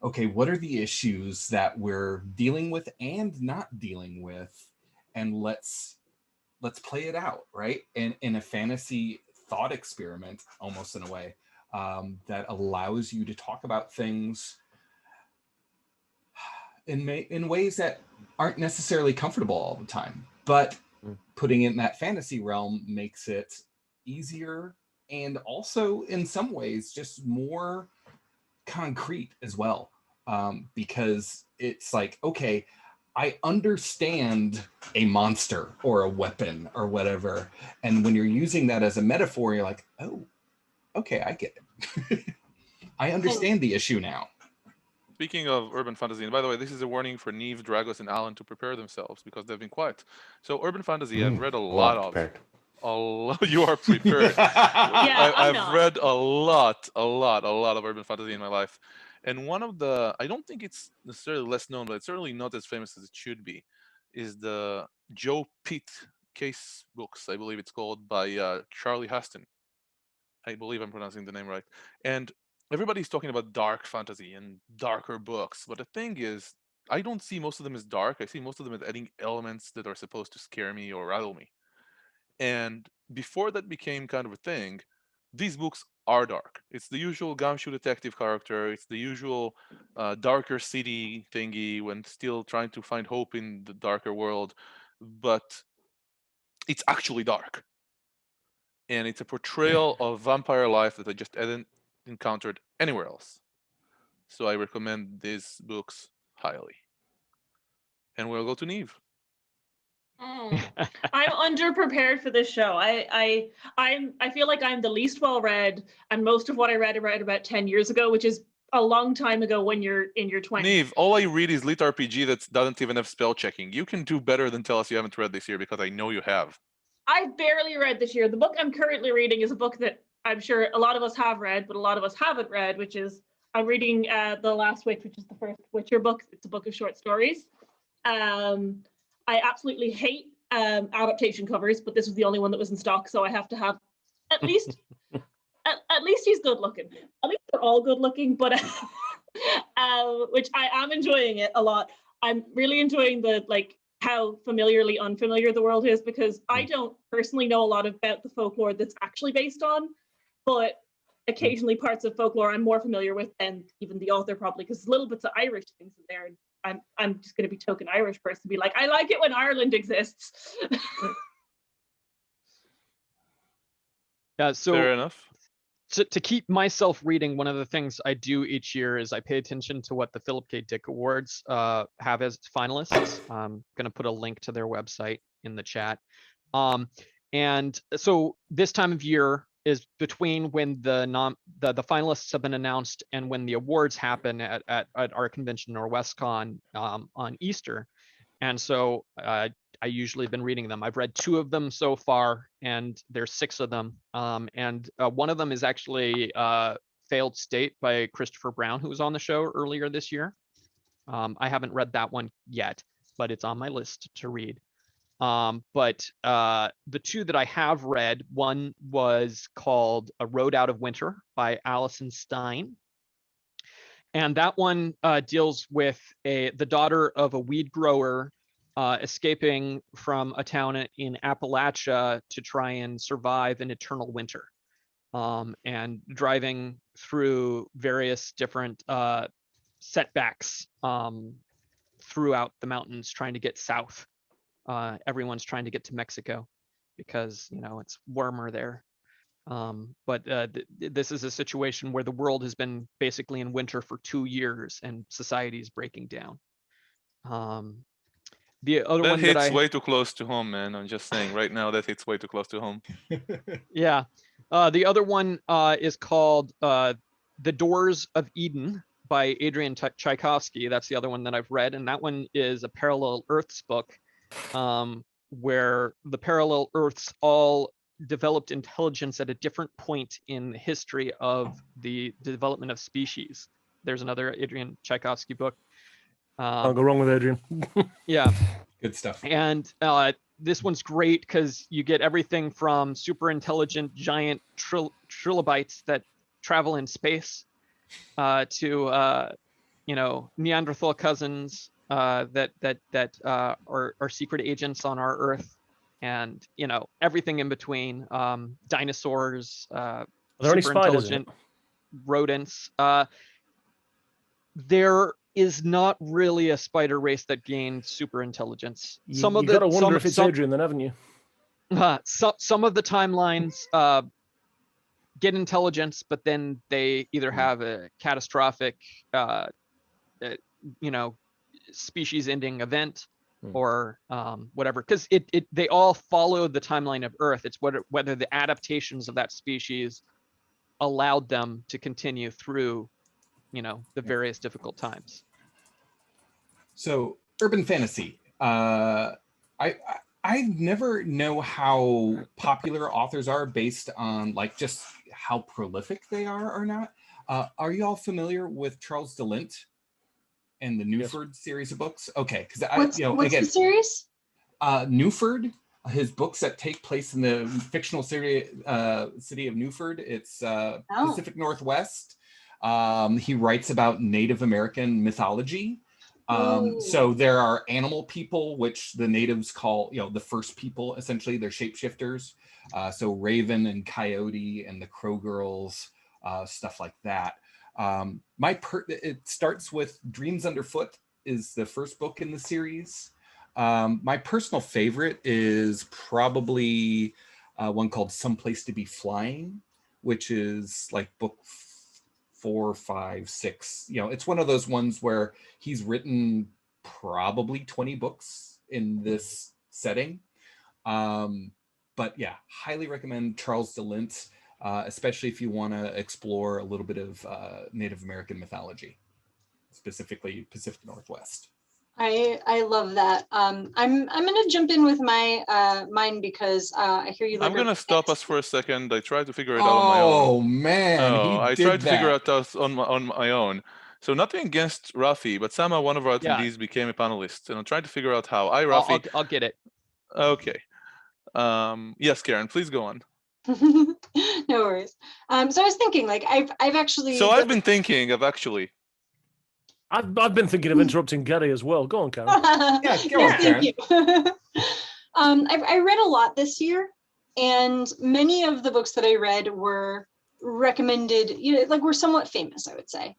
Speaker 3: Okay, what are the issues that we're dealing with and not dealing with? And let's play it out, right? In a fantasy thought experiment, almost in a way, that allows you to talk about things in ways that aren't necessarily comfortable all the time, but putting it in that fantasy realm makes it easier, and also in some ways just more concrete as well, because it's like, okay, I understand a monster or a weapon or whatever, and when you're using that as a metaphor, you're like, oh, okay, I get it. I understand the issue now.
Speaker 1: Speaking of urban fantasy, and by the way, this is a warning for Neve, Dragos, and Alan to prepare themselves because they've been quiet. So urban fantasy, I've read a lot of. You are prepared. I've read a lot of urban fantasy in my life. And one of the, I don't think it's necessarily less known, but it's certainly not as famous as it should be, is the Joe Pitt case books, I believe it's called, by Charlie Huston. I believe I'm pronouncing the name right. And everybody's talking about dark fantasy and darker books, but the thing is, I don't see most of them as dark. I see most of them as adding elements that are supposed to scare me or rattle me. And before that became kind of a thing, these books are dark. It's the usual gumshoe detective character. It's the usual darker city thingy when still trying to find hope in the darker world, but it's actually dark. And it's a portrayal of vampire life that I just hadn't encountered anywhere else. So I recommend these books highly. And we'll go to Neve.
Speaker 5: I'm underprepared for this show. I feel like I'm the least well read, and most of what I read about 10 years ago, which is a long time ago when you're in your 20s.
Speaker 1: Neve, all I read is lit RPG that doesn't even have spell checking. You can do better than tell us you haven't read this year, because I know you have.
Speaker 5: I barely read this year. The book I'm currently reading is a book that I'm sure a lot of us have read, but a lot of us haven't read, which is, I'm reading The Last Witch, which is the first Witcher book. It's a book of short stories. I absolutely hate adaptation covers, but this was the only one that was in stock, so I have to have at least at least he's good looking. At least they're all good looking, but which I am enjoying it a lot. I'm really enjoying the how familiarly unfamiliar the world is, because I don't personally know a lot about the folklore that's actually based on, but occasionally parts of folklore I'm more familiar with than even the author, probably, because little bits of Irish things in there. I'm just going to be token Irish person, be like, I like it when Ireland exists.
Speaker 6: Yeah, so
Speaker 1: fair enough.
Speaker 6: To keep myself reading, one of the things I do each year is I pay attention to what the Philip K. Dick Awards have as finalists. I'm going to put a link to their website in the chat. And so this time of year is between when the finalists have been announced and when the awards happen at our convention, or WestCon, on Easter. And so I usually have been reading them. I've read 2 of them so far, and there's 6 of them. And one of them is actually Failed State by Christopher Brown, who was on the show earlier this year. I haven't read that one yet, but it's on my list to read. But the 2 that I have read, one was called A Road Out of Winter by Alison Stein. And that one deals with the daughter of a weed grower escaping from a town in Appalachia to try and survive an eternal winter, and driving through various different setbacks throughout the mountains, trying to get south. Everyone's trying to get to Mexico because, it's warmer there. But this is a situation where the world has been basically in winter for 2 years and society is breaking down. The other one that
Speaker 1: hits way too close to home, man. I'm just saying right now that hits way too close to home.
Speaker 6: Yeah. The other one is called The Doors of Eden by Adrian Tchaikovsky. That's the other one that I've read. And that one is a parallel Earths book, where the parallel Earths all developed intelligence at a different point in the history of the development of species. There's another Adrian Tchaikovsky book.
Speaker 7: Can't go wrong with Adrian.
Speaker 6: Yeah.
Speaker 3: Good stuff.
Speaker 6: And this one's great because you get everything from super intelligent giant trilobites that travel in space to Neanderthal cousins that are secret agents on our Earth, and everything in between. Dinosaurs,
Speaker 7: are there any
Speaker 6: super
Speaker 7: spiders in it?
Speaker 6: intelligent rodents. There is not really a spider race that gained super intelligence.
Speaker 7: You gotta wonder if it's Adrian, then, haven't you?
Speaker 6: Some of the timelines get intelligence, but then they either have a catastrophic, species-ending event, or whatever. Because they all follow the timeline of Earth. It's whether the adaptations of that species allowed them to continue through, the various difficult times.
Speaker 3: So, urban fantasy. I never know how popular authors are based on just how prolific they are or not. Are you all familiar with Charles DeLint and the Newford series of books? Okay, because
Speaker 2: what's the series?
Speaker 3: Newford. His books that take place in the fictional city of Newford. It's Pacific Northwest. He writes about Native American mythology. So there are animal people, which the natives call, the first people, essentially. They're shapeshifters. So Raven and Coyote and the Crow Girls, stuff like that. It starts with Dreams Underfoot is the first book in the series. My personal favorite is probably one called Someplace to Be Flying, which is book 4, 5, 6. It's one of those ones where he's written probably 20 books in this setting. But yeah, highly recommend Charles DeLint, especially if you want to explore a little bit of Native American mythology, specifically Pacific Northwest.
Speaker 2: I love that. I'm gonna jump in with my mine because I hear you.
Speaker 1: I'm gonna stop us for a second. I tried to figure it out
Speaker 3: on
Speaker 1: on my own.
Speaker 3: Oh man!
Speaker 1: I tried to figure out this on my own. So nothing against Rafi, but somehow one of our attendees became a panelist, and I'm trying to figure out how. Rafi.
Speaker 6: I'll get it.
Speaker 1: Okay. Yes, Karen, please go on.
Speaker 2: No worries. So I was thinking, like, I've actually.
Speaker 1: So I've been thinking of actually.
Speaker 7: I've been thinking of interrupting Gary as well. Go on, Karen.
Speaker 3: Yeah, go on, Karen.
Speaker 2: Thank you. I read a lot this year, and many of the books that I read were recommended, like were somewhat famous, I would say.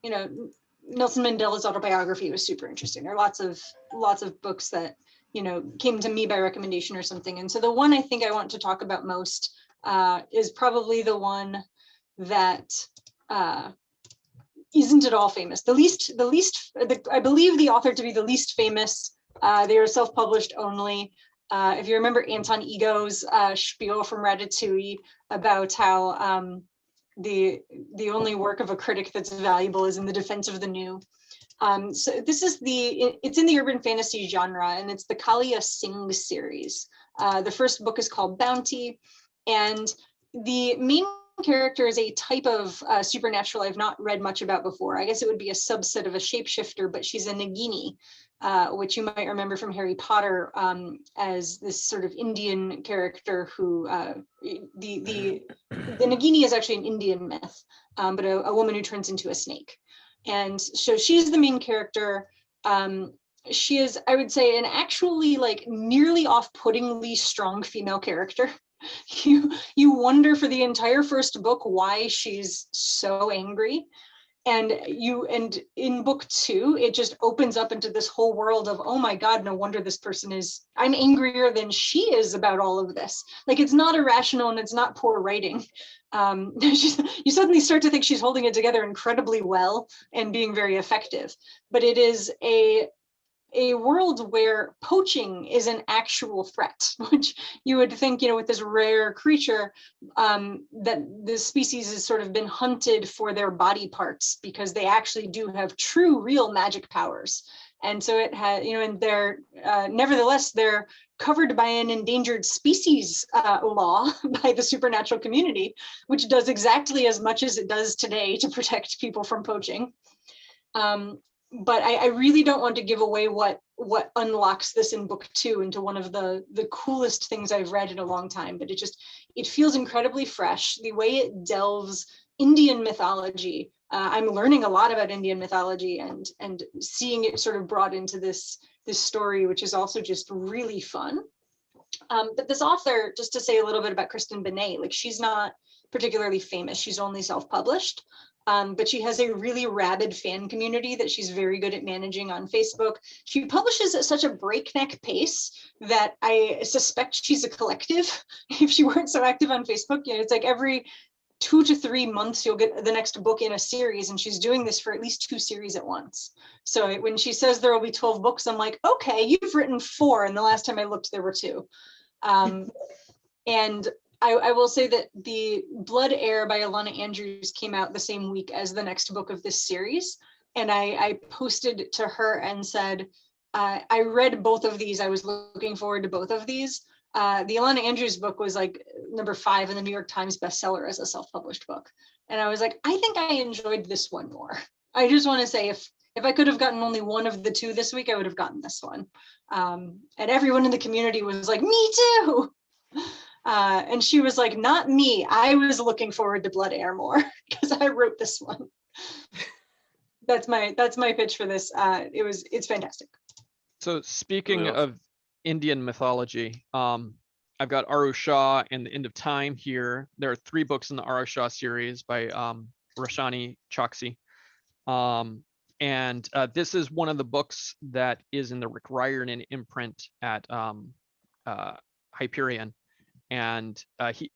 Speaker 2: Nelson Mandela's autobiography was super interesting. There are lots of books that, came to me by recommendation or something. And so the one I think I want to talk about most is probably the one that isn't at all famous. I believe the author to be the least famous. They are self-published only. If you remember Anton Ego's spiel from Ratatouille about how the only work of a critic that's valuable is in the defense of the new. So this is it's in the urban fantasy genre, and it's the Kalia Singh series. The first book is called Bounty, and the main character is a type of supernatural I've not read much about before. I guess it would be a subset of a shapeshifter, but she's a Nagini, which you might remember from Harry Potter as this sort of Indian character who the Nagini is actually an Indian myth, but a woman who turns into a snake. And so she's the main character. She is, I would say, an actually like nearly off-puttingly strong female character. You wonder for the entire first book why she's so angry. And in book 2, it just opens up into this whole world of, oh my God, no wonder this person I'm angrier than she is about all of this. Like, it's not irrational and it's not poor writing. You suddenly start to think she's holding it together incredibly well and being very effective. But it is a world where poaching is an actual threat, which you would think, with this rare creature, that the species has sort of been hunted for their body parts because they actually do have true, real magic powers. And so it has, and they're, nevertheless, they're covered by an endangered species law by the supernatural community, which does exactly as much as it does today to protect people from poaching. But I really don't want to give away what unlocks this in book 2 into one of the coolest things I've read in a long time. But it feels incredibly fresh. The way it delves Indian mythology. I'm learning a lot about Indian mythology and seeing it sort of brought into this story, which is also just really fun. But this author, just to say a little bit about Kristen Benet, like, she's not particularly famous. She's only self-published. But she has a really rabid fan community that she's very good at managing on Facebook. She publishes at such a breakneck pace that I suspect she's a collective. If she weren't so active on Facebook, it's like every 2 to 3 months you'll get the next book in a series, and she's doing this for at least 2 series at once. So when she says there will be 12 books, I'm like, okay, you've written 4, and the last time I looked there were 2. And I will say that the Blood Heir by Alana Andrews came out the same week as the next book of this series. And I posted to her and said, I read both of these. I was looking forward to both of these. The Alana Andrews book was like number 5 in the New York Times bestseller as a self-published book. And I was like, I think I enjoyed this one more. I just want to say, if I could have gotten only one of the 2 this week, I would have gotten this one. And everyone in the community was like, me too. And she was like, not me. I was looking forward to Blood Heir more because I wrote this one. That's my pitch for this. It's fantastic.
Speaker 6: So speaking of Indian mythology, I've got Aru Shah and the End of Time here. There are 3 books in the Aru Shah series by Roshani Chokshi. And this is one of the books that is in the Rick Riordan imprint at Hyperion. And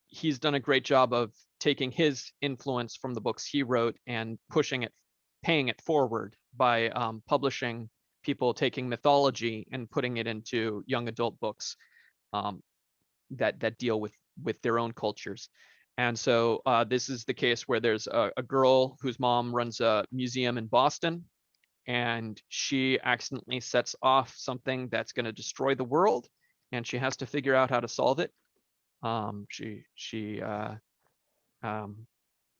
Speaker 6: he's done a great job of taking his influence from the books he wrote and paying it forward by publishing people taking mythology and putting it into young adult books that deal with their own cultures. And so this is the case where there's a girl whose mom runs a museum in Boston, and she accidentally sets off something that's going to destroy the world, and she has to figure out how to solve it.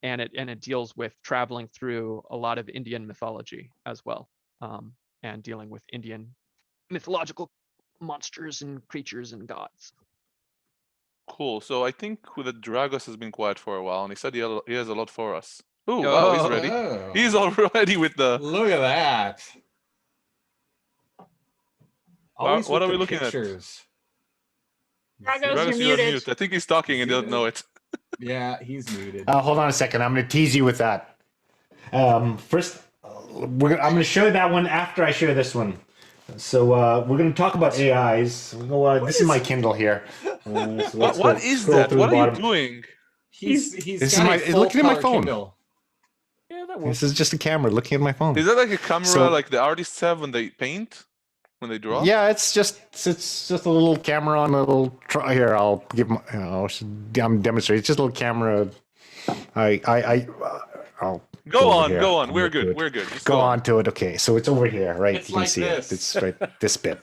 Speaker 6: and it deals with traveling through a lot of Indian mythology as well, and dealing with Indian mythological monsters and creatures and gods.
Speaker 1: Cool. So I think the Dragos has been quiet for a while, and he said he has a lot for us. Ooh, wow, he's ready.
Speaker 3: Oh.
Speaker 1: He's already with the.
Speaker 3: Look at that. Always
Speaker 1: what
Speaker 3: with
Speaker 1: are we
Speaker 3: the
Speaker 1: looking
Speaker 3: pictures.
Speaker 5: Dragos,
Speaker 1: Dragos,
Speaker 5: you're
Speaker 1: on
Speaker 5: muted.
Speaker 1: mute. I think he's talking and doesn't know it.
Speaker 3: Yeah, he's muted.
Speaker 4: Hold on a second. I'm going to tease you with that. First, I'm going to show that one after I share this one. So we're going to talk about AIs. This is my Kindle here. So
Speaker 1: what is that? What are you doing?
Speaker 3: He's
Speaker 4: This
Speaker 3: got
Speaker 4: is looking at my phone.
Speaker 3: Kindle.
Speaker 7: Yeah, that works.
Speaker 4: This is just a camera looking at my phone.
Speaker 1: Is that like a camera
Speaker 4: So-
Speaker 1: like the artists have when they paint? When they draw?
Speaker 4: Yeah, it's just a little camera on a little here. I'll give my. I'm demonstrating. It's just a little camera. I'll
Speaker 1: Go
Speaker 4: over
Speaker 1: on,
Speaker 4: here.
Speaker 1: go on.
Speaker 4: I'll
Speaker 1: We're
Speaker 4: do
Speaker 1: good.
Speaker 4: it.
Speaker 1: We're good. Just
Speaker 4: Go on to it. Okay, so it's over here, right?
Speaker 3: It's
Speaker 4: You can
Speaker 3: like
Speaker 4: see
Speaker 3: this.
Speaker 4: it. It's right this bit.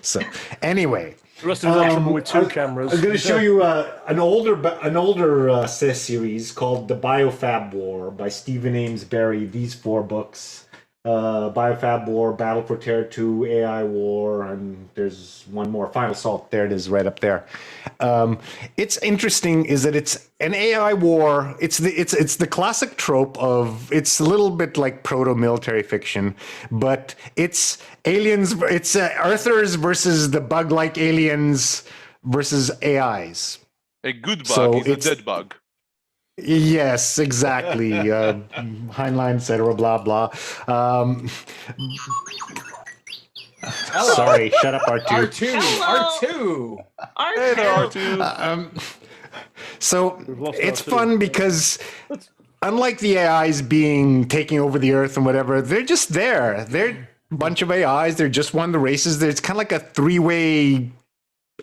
Speaker 4: So anyway,
Speaker 7: The rest of the actual with two cameras.
Speaker 4: I'm going to show you an older series called The Biofab War by Stephen Ames Barry. These 4 books. Biofab War, Battle for Terra 2, AI War, and there's one more, Final Assault. There it is, right up there. It's interesting is that it's an AI war. It's the classic trope of, it's a little bit like proto-military fiction, but it's aliens. It's Earthers versus the bug-like aliens versus AIs.
Speaker 1: A good bug
Speaker 4: So
Speaker 1: is a
Speaker 4: it's-
Speaker 1: dead bug.
Speaker 4: Yes, exactly. Heinlein, etc. Blah blah. Sorry, shut up, R2.
Speaker 3: R2.
Speaker 5: Hello.
Speaker 3: R2.
Speaker 1: Hey there, R2.
Speaker 4: So
Speaker 7: lost
Speaker 4: it's
Speaker 7: R2.
Speaker 4: fun because unlike the AIs taking over the Earth and whatever, they're just there. They're a bunch of AIs. They're just one of the races. It's kind of like a 3-way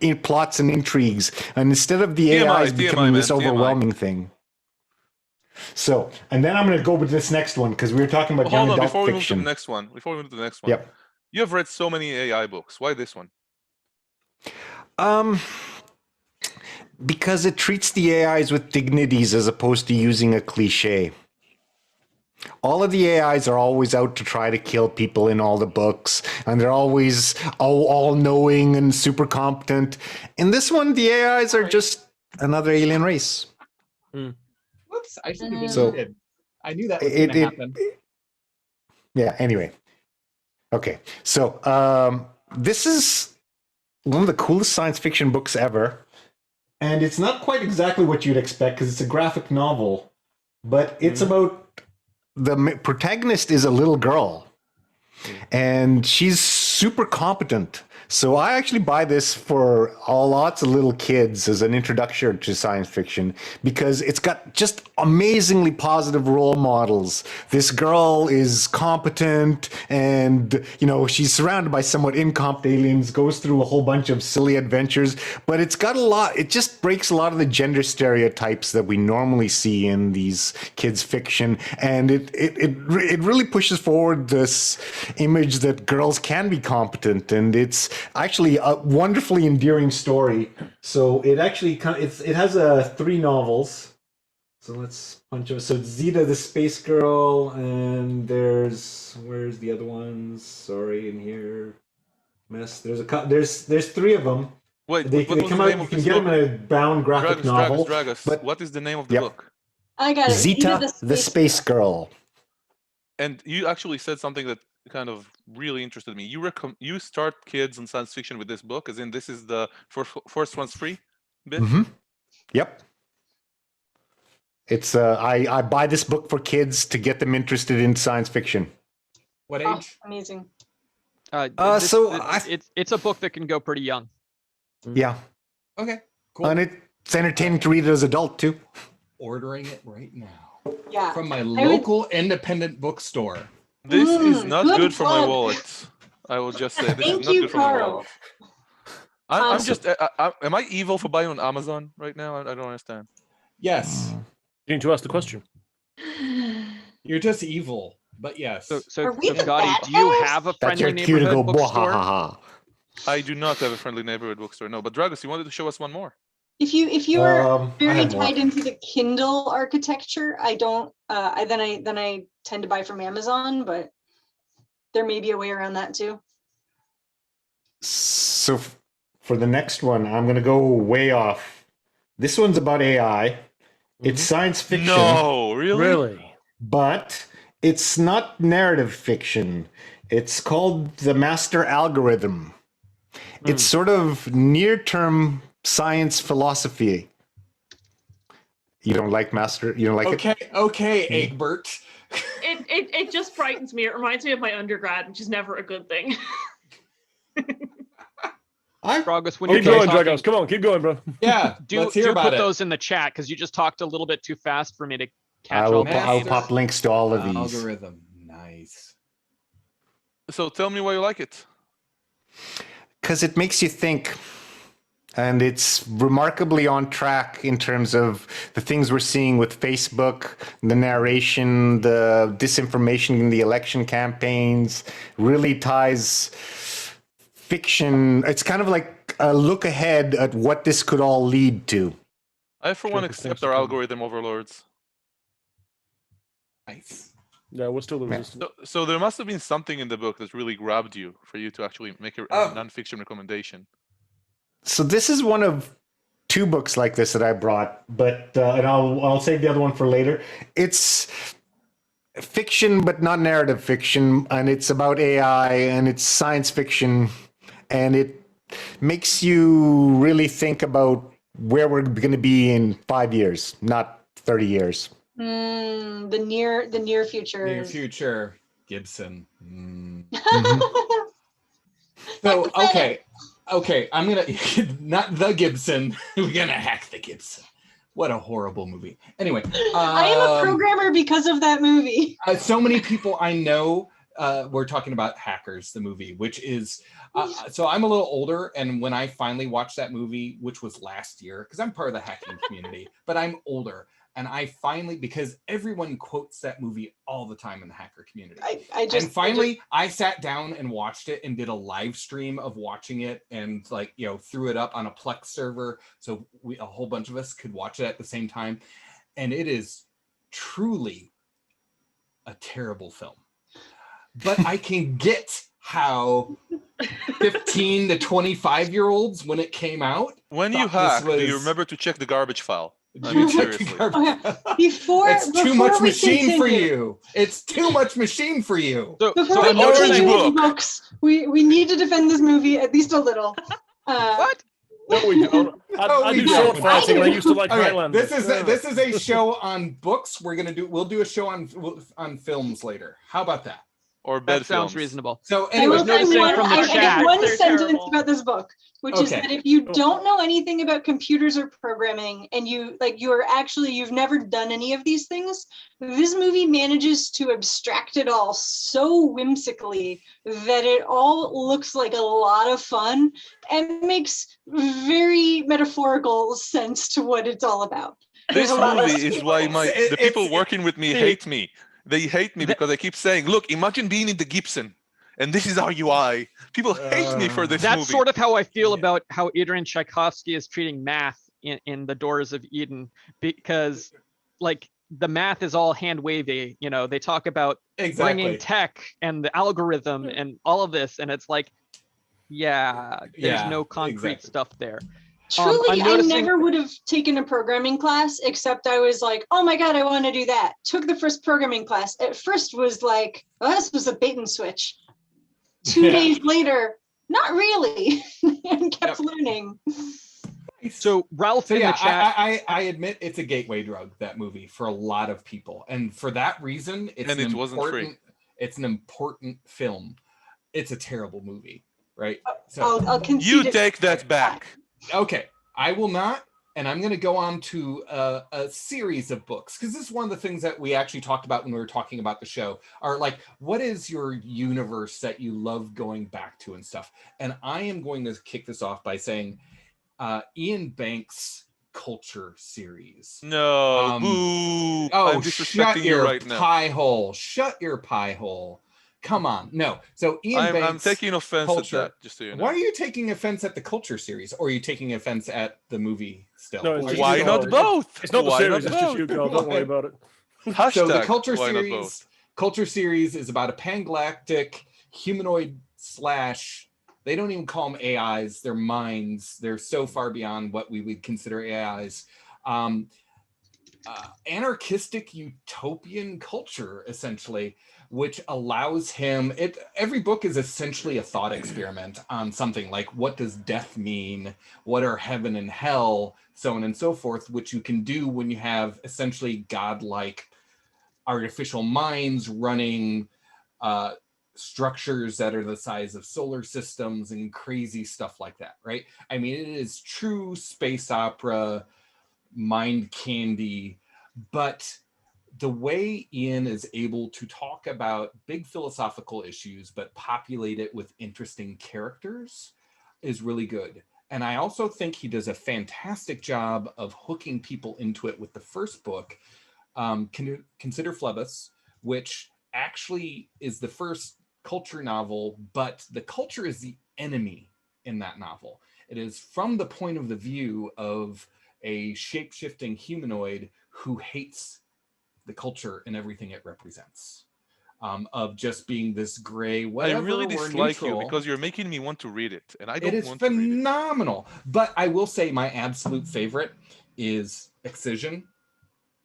Speaker 4: in plots and intrigues, and instead of the AIs becoming this overwhelming thing. So, and then I'm going to go with this next one because we were talking about young
Speaker 1: Hold on,
Speaker 4: adult
Speaker 1: before we
Speaker 4: fiction.
Speaker 1: move to the next one.
Speaker 4: Yep.
Speaker 1: You have read so many AI books. Why this one?
Speaker 4: Because it treats the AIs with dignities as opposed to using a cliche. All of the AIs are always out to try to kill people in all the books, and they're always all-knowing and super competent. In this one, the AIs are just another alien race.
Speaker 3: Whoops, I shouldn't have been
Speaker 4: So,
Speaker 3: muted. I knew that was going to happen.
Speaker 4: Yeah, anyway. Okay, so this is one of the coolest science fiction books ever. And it's not quite exactly what you'd expect because it's a graphic novel, but it's about the protagonist is a little girl and she's super competent. So I actually buy this for lots of little kids as an introduction to science fiction because it's got just amazingly positive role models. This girl is competent and, she's surrounded by somewhat incompetent aliens, goes through a whole bunch of silly adventures, but it's got it just breaks a lot of the gender stereotypes that we normally see in these kids' fiction. And it really pushes forward this image that girls can be competent, and it's actually a wonderfully endearing story. So it actually it has 3 novels. So let's punch up. So it's Zeta the Space Girl, and where's the other ones? Sorry, in here, mess. There's 3 of them.
Speaker 1: Wait,
Speaker 4: They
Speaker 1: what was
Speaker 4: come
Speaker 1: the
Speaker 4: out.
Speaker 1: name
Speaker 4: You
Speaker 1: of
Speaker 4: can
Speaker 1: this
Speaker 4: get
Speaker 1: book?
Speaker 4: them in a bound graphic novel.
Speaker 1: Dragus.
Speaker 4: But
Speaker 1: What is the name of the
Speaker 4: Yep.
Speaker 1: book?
Speaker 2: I got it.
Speaker 4: Zeta the Space Girl.
Speaker 1: And you actually said something that kind of really interested me. You start kids in science fiction with this book, as in this is the first one's free bit?
Speaker 4: Mm-hmm. Yep. It's I buy this book for kids to get them interested in science fiction.
Speaker 3: What
Speaker 2: Oh,
Speaker 3: age?
Speaker 2: amazing.
Speaker 6: It's a book that can go pretty young.
Speaker 4: Yeah.
Speaker 3: Okay, cool.
Speaker 4: And it's entertaining to read it as an adult too.
Speaker 3: Ordering it right now.
Speaker 2: Yeah.
Speaker 3: From my local independent bookstore.
Speaker 1: This is not
Speaker 2: good
Speaker 1: good for my
Speaker 2: plug.
Speaker 1: wallet. I will just say this
Speaker 2: Thank
Speaker 1: is not
Speaker 2: you,
Speaker 1: good for my
Speaker 2: Carl.
Speaker 1: wallet. I'm
Speaker 2: Um,
Speaker 1: just. Am I evil for buying on Amazon right now? I don't understand.
Speaker 3: Yes.
Speaker 7: You need to ask the question.
Speaker 3: You're just evil, but yes.
Speaker 6: So
Speaker 2: Are we the
Speaker 6: Gotti,
Speaker 2: bad
Speaker 6: do you
Speaker 2: guys?
Speaker 6: have a
Speaker 4: That's
Speaker 6: friendly
Speaker 4: your cue to go
Speaker 6: neighborhood bookstore?
Speaker 4: ha.
Speaker 1: I do not have a friendly neighborhood bookstore. No, but Dragos, you wanted to show us one more.
Speaker 2: If you are
Speaker 4: I
Speaker 2: very
Speaker 4: have more.
Speaker 2: tied into the Kindle architecture, I don't. Then I tend to buy from Amazon, but there may be a way around that too.
Speaker 4: So for the next one, I'm going to go way off. This one's about AI. It's science fiction.
Speaker 1: No, really?
Speaker 7: Really?
Speaker 4: But it's not narrative fiction. It's called The Master Algorithm. It's sort of near-term science philosophy. You don't like Master? You don't like it?
Speaker 3: Okay, Egbert.
Speaker 5: It just frightens me. It reminds me of my undergrad, which is never a good thing.
Speaker 6: Dragos, when
Speaker 7: Keep
Speaker 6: you're
Speaker 7: going,
Speaker 6: talking,
Speaker 7: Dragos. Come on, keep going, bro.
Speaker 3: Yeah, let's hear about
Speaker 6: put
Speaker 3: it.
Speaker 6: those in the chat because you just talked a little bit too fast for me to catch
Speaker 4: I'll
Speaker 6: all.
Speaker 4: pop links to all of these.
Speaker 3: Algorithm, nice.
Speaker 1: So tell me why you like it.
Speaker 4: Because it makes you think. And it's remarkably on track in terms of the things we're seeing with Facebook, the narration, the disinformation in the election campaigns, really ties fiction. It's kind of like a look ahead at what this could all lead to.
Speaker 1: I, for one, accept our algorithm overlords.
Speaker 3: Nice.
Speaker 7: Yeah, we're still the resistance.
Speaker 1: So there must have been something in the book that really grabbed you for you to actually make a non-fiction recommendation.
Speaker 4: So this is one of two books like this that I brought, but and I'll save the other one for later. It's fiction, but not narrative fiction, and it's about AI, and it's science fiction, and it makes you really think about where we're going to be in 5 years, not 30 years.
Speaker 2: The near future.
Speaker 3: Near future, Gibson. So okay, I'm gonna not the Gibson. We're gonna hack the Gibson. What a horrible movie. Anyway,
Speaker 2: I am a programmer because of that movie.
Speaker 3: So many people I know were talking about Hackers, the movie, which is so I'm a little older, and when I finally watched that movie, which was last year, because I'm part of the hacking community, but I'm older. And I finally, because everyone quotes that movie all the time in the hacker community. I sat down and watched it and did a live stream of watching it and threw it up on a Plex server. So a whole bunch of us could watch it at the same time. And it is truly a terrible film. But I can get how 15 to 25-year-olds, when it came out.
Speaker 1: When you hack, do you remember to check the garbage file? I
Speaker 3: mean,
Speaker 1: seriously.
Speaker 3: It's too much machine for you. It's too much machine for you.
Speaker 2: Before we continue with books, we need to defend this movie at least a little.
Speaker 6: What?
Speaker 7: No, we don't. I do sword fighting, and I used to like Highlander.
Speaker 3: This is a show on books. We'll do a show on films later. How about that?
Speaker 1: Or bed
Speaker 6: that sounds
Speaker 1: films.
Speaker 6: reasonable.
Speaker 3: So anyway,
Speaker 2: I have one sentence about this book, which is that if you don't know anything about computers or programming, and you've never done any of these things, this movie manages to abstract it all so whimsically that it all looks like a lot of fun and makes very metaphorical sense to what it's all about.
Speaker 1: This movie is why the people working with me hate me. They hate me because I keep saying, look, imagine being in the Gibson, and this is our UI. People hate me for this movie.
Speaker 6: That's sort of how I feel about how Adrian Tchaikovsky is treating math in The Doors of Eden, because the math is all hand wavy. They talk about bringing tech and the algorithm and all of this, and it's like, there's no concrete stuff there.
Speaker 2: Truly, I never would have taken a programming class, except I was like, oh my God, I want to do that. Took the first programming class. At first was like, well, this was a bait and switch. 2 days later, not really, and kept learning.
Speaker 6: So Ralph in the chat.
Speaker 3: I admit it's a gateway drug, that movie, for a lot of people. And for that reason, it's an important film. It's a terrible movie, right?
Speaker 2: So I'll concede
Speaker 1: you take that back.
Speaker 3: Okay, I will not, and I'm going to go on to a series of books, because this is one of the things that we actually talked about when we were talking about the show, are like, what is your universe that you love going back to and stuff? And I am going to kick this off by saying Ian Banks' Culture series.
Speaker 1: No, boo.
Speaker 3: Oh,
Speaker 1: I'm disrespecting you right now.
Speaker 3: Pie hole. Shut your pie hole. Come on, no. So Ian Banks,
Speaker 1: I'm taking offense
Speaker 3: culture.
Speaker 1: at that, just so you know.
Speaker 3: Why are you taking offense at the culture series, or are you taking offense at the movie still?
Speaker 7: No, it's
Speaker 1: why not both?
Speaker 7: It's not the
Speaker 1: Why
Speaker 7: series.
Speaker 1: not
Speaker 7: It's just
Speaker 1: both?
Speaker 7: you, Carl. Don't worry about it.
Speaker 1: Hashtag,
Speaker 3: So the culture
Speaker 1: why not
Speaker 3: series,
Speaker 1: both?
Speaker 3: culture series is about a pangalactic humanoid slash. They don't even call them AIs. They're minds. They're so far beyond what we would consider AIs. Anarchistic utopian culture, essentially, which allows him. Every book is essentially a thought experiment on something like, what does death mean? What are heaven and hell? So on and so forth, which you can do when you have essentially godlike artificial minds running structures that are the size of solar systems and crazy stuff like that, right? I mean, it is true space opera, mind candy, but the way Ian is able to talk about big philosophical issues but populate it with interesting characters is really good. And I also think he does a fantastic job of hooking people into it with the first book, Consider Phlebas, which actually is the first culture novel, but the culture is the enemy in that novel. It is from the point of the view of a shape-shifting humanoid who hates the culture and everything it represents, of just being this gray, whatever.
Speaker 1: I really dislike
Speaker 3: neutral.
Speaker 1: you because you're making me want to read it, and I don't
Speaker 3: It is
Speaker 1: want to read it.
Speaker 3: phenomenal. But I will say my absolute favorite is Excision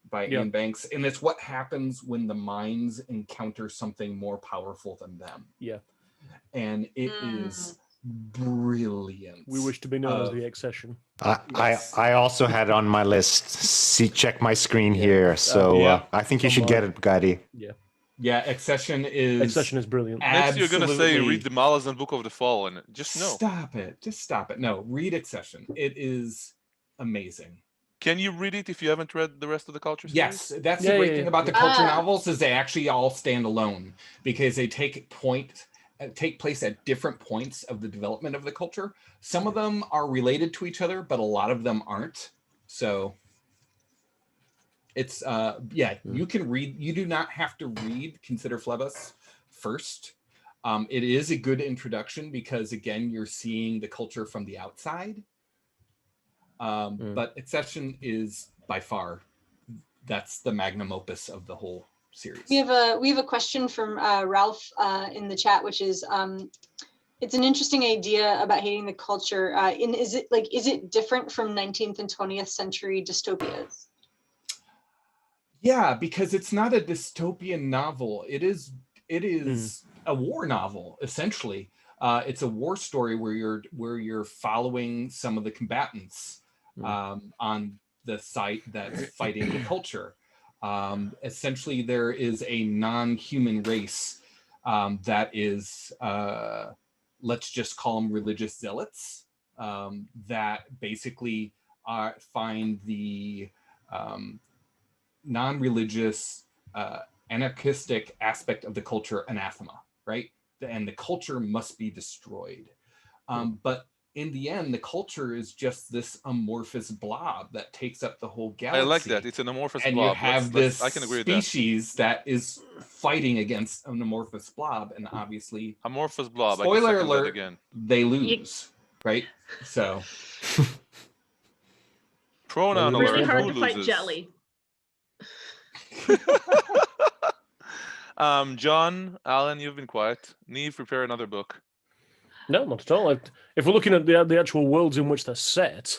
Speaker 3: by Ian Banks, and it's what happens when the minds encounter something more powerful than them.
Speaker 7: Yeah.
Speaker 3: And it is brilliant.
Speaker 7: We wish to be known as the Accession.
Speaker 4: I also had on my list. Check my screen here. So I think you should get it, Gotti.
Speaker 3: Yeah, Accession is
Speaker 7: brilliant.
Speaker 1: Next, you're gonna say read the Malazan Book of the Fallen. Just no.
Speaker 3: Just stop it. No, read Accession. It is amazing.
Speaker 1: Can you read it if you haven't read the rest of the culture series?
Speaker 3: Yes, that's the great thing about the culture novels is they actually all stand alone because they take place at different points of the development of the culture. Some of them are related to each other, but a lot of them aren't. So it's you can read. You do not have to read Consider Phlebas first. It is a good introduction because again, you're seeing the culture from the outside. But Accession is by far that's the magnum opus of the whole series.
Speaker 2: We have a question from Ralph in the chat, which is it's an interesting idea about hating the culture. Is it different from 19th and 20th century dystopias?
Speaker 3: Yeah, because it's not a dystopian novel. It is a war novel essentially. It's a war story where you're following some of the combatants on the site that's fighting the culture. Essentially, there is a non-human race that is, let's just call them religious zealots, that basically find the non-religious, anarchistic aspect of the culture anathema, right? And the culture must be destroyed. But in the end, the culture is just this amorphous blob that takes up the whole galaxy.
Speaker 1: I like that. It's an amorphous blob.
Speaker 3: And you have this
Speaker 1: I can agree
Speaker 3: species that is fighting against an amorphous blob, and obviously,
Speaker 1: amorphous blob.
Speaker 3: Spoiler alert! Again, they lose, right? So,
Speaker 1: pronoun
Speaker 5: alert.
Speaker 1: Really
Speaker 5: hard to fight jelly.
Speaker 1: John, Alan, you've been quiet. Neve, prepare another book.
Speaker 7: No, not at all. If we're looking at the actual worlds in which they're set,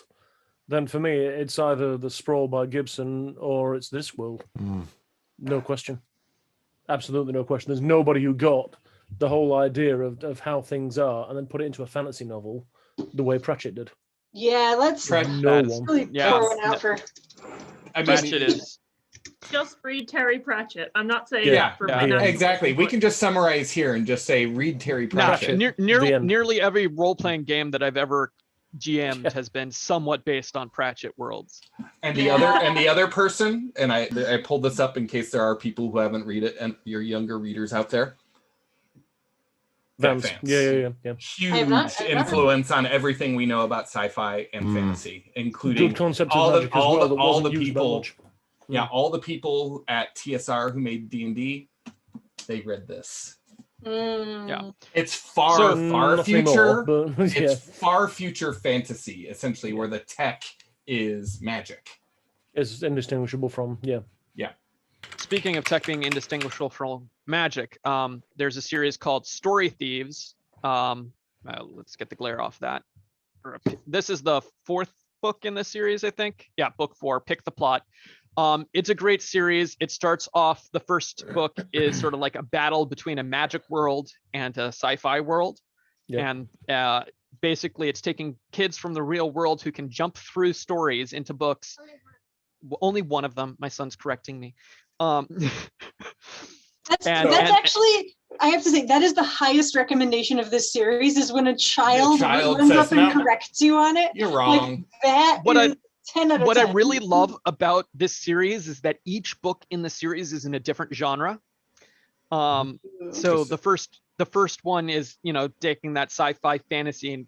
Speaker 7: then for me, it's either The Sprawl by Gibson or it's this world. No question. Absolutely no question. There's nobody who got the whole idea of how things are and then put it into a fantasy novel the way Pratchett did.
Speaker 2: Yeah, let's
Speaker 7: no one.
Speaker 2: really pour one out for...
Speaker 6: Pratchett is...
Speaker 5: Just read Terry Pratchett. I'm not saying
Speaker 3: exactly. We can just summarize here and just say read Terry Pratchett.
Speaker 6: Nearly every role-playing game that I've ever GM'd has been somewhat based on Pratchett worlds.
Speaker 3: And the other person, and I pulled this up in case there are people who haven't read it and your younger readers out there.
Speaker 7: Vance. Yeah.
Speaker 3: Huge influence on everything we know about sci-fi and fantasy, including
Speaker 7: good concept
Speaker 3: all
Speaker 7: of magic
Speaker 3: all
Speaker 7: as well,
Speaker 3: all the people. Yeah, all the people at TSR who made D&D, they read this.
Speaker 6: Yeah.
Speaker 3: It's far future.
Speaker 7: More, but,
Speaker 3: It's far future fantasy, essentially, where the tech is magic.
Speaker 7: It's indistinguishable from, yeah.
Speaker 6: Speaking of tech being indistinguishable from magic, there's a series called Story Thieves. Let's get the glare off that. This is the 4th book in the series, I think. Yeah, book 4, Pick the Plot. It's a great series. It starts off, the first book is sort of like a battle between a magic world and a sci-fi world. And basically it's taking kids from the real world who can jump through stories into books. Only one of them, my son's correcting me.
Speaker 2: That's actually, I have to say, that is the highest recommendation of this series, is when a child runs up and corrects you on it.
Speaker 3: You're wrong.
Speaker 2: Like, that is 10 out of 10.
Speaker 6: What I really love about this series is that each book in the series is in a different genre. So the first one is, you know, taking that sci-fi fantasy and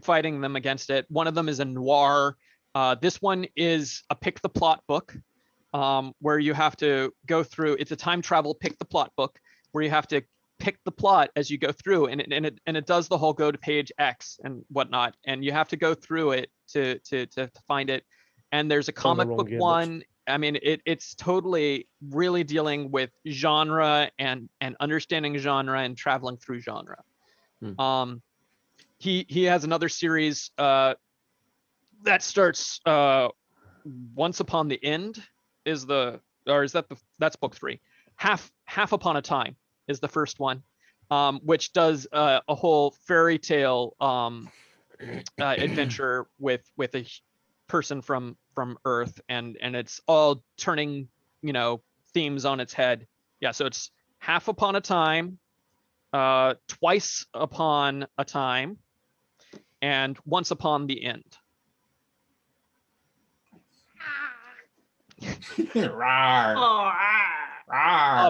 Speaker 6: fighting them against it. One of them is a noir. This one is a pick the plot book, where you have to go through. It's a time travel pick the plot book where you have to pick the plot as you go through, and it does the whole go to page X and whatnot, and you have to go through it to find it. And there's a comic book one. I mean, it's totally really dealing with genre and understanding genre and traveling through genre. He has another series that starts Once Upon the End that's book 3. Half Upon a Time is the first one, which does a whole fairy tale adventure with a person from Earth, and it's all turning, you know, themes on its head. Yeah, so it's Half Upon a Time, Twice Upon a Time, and Once Upon the End.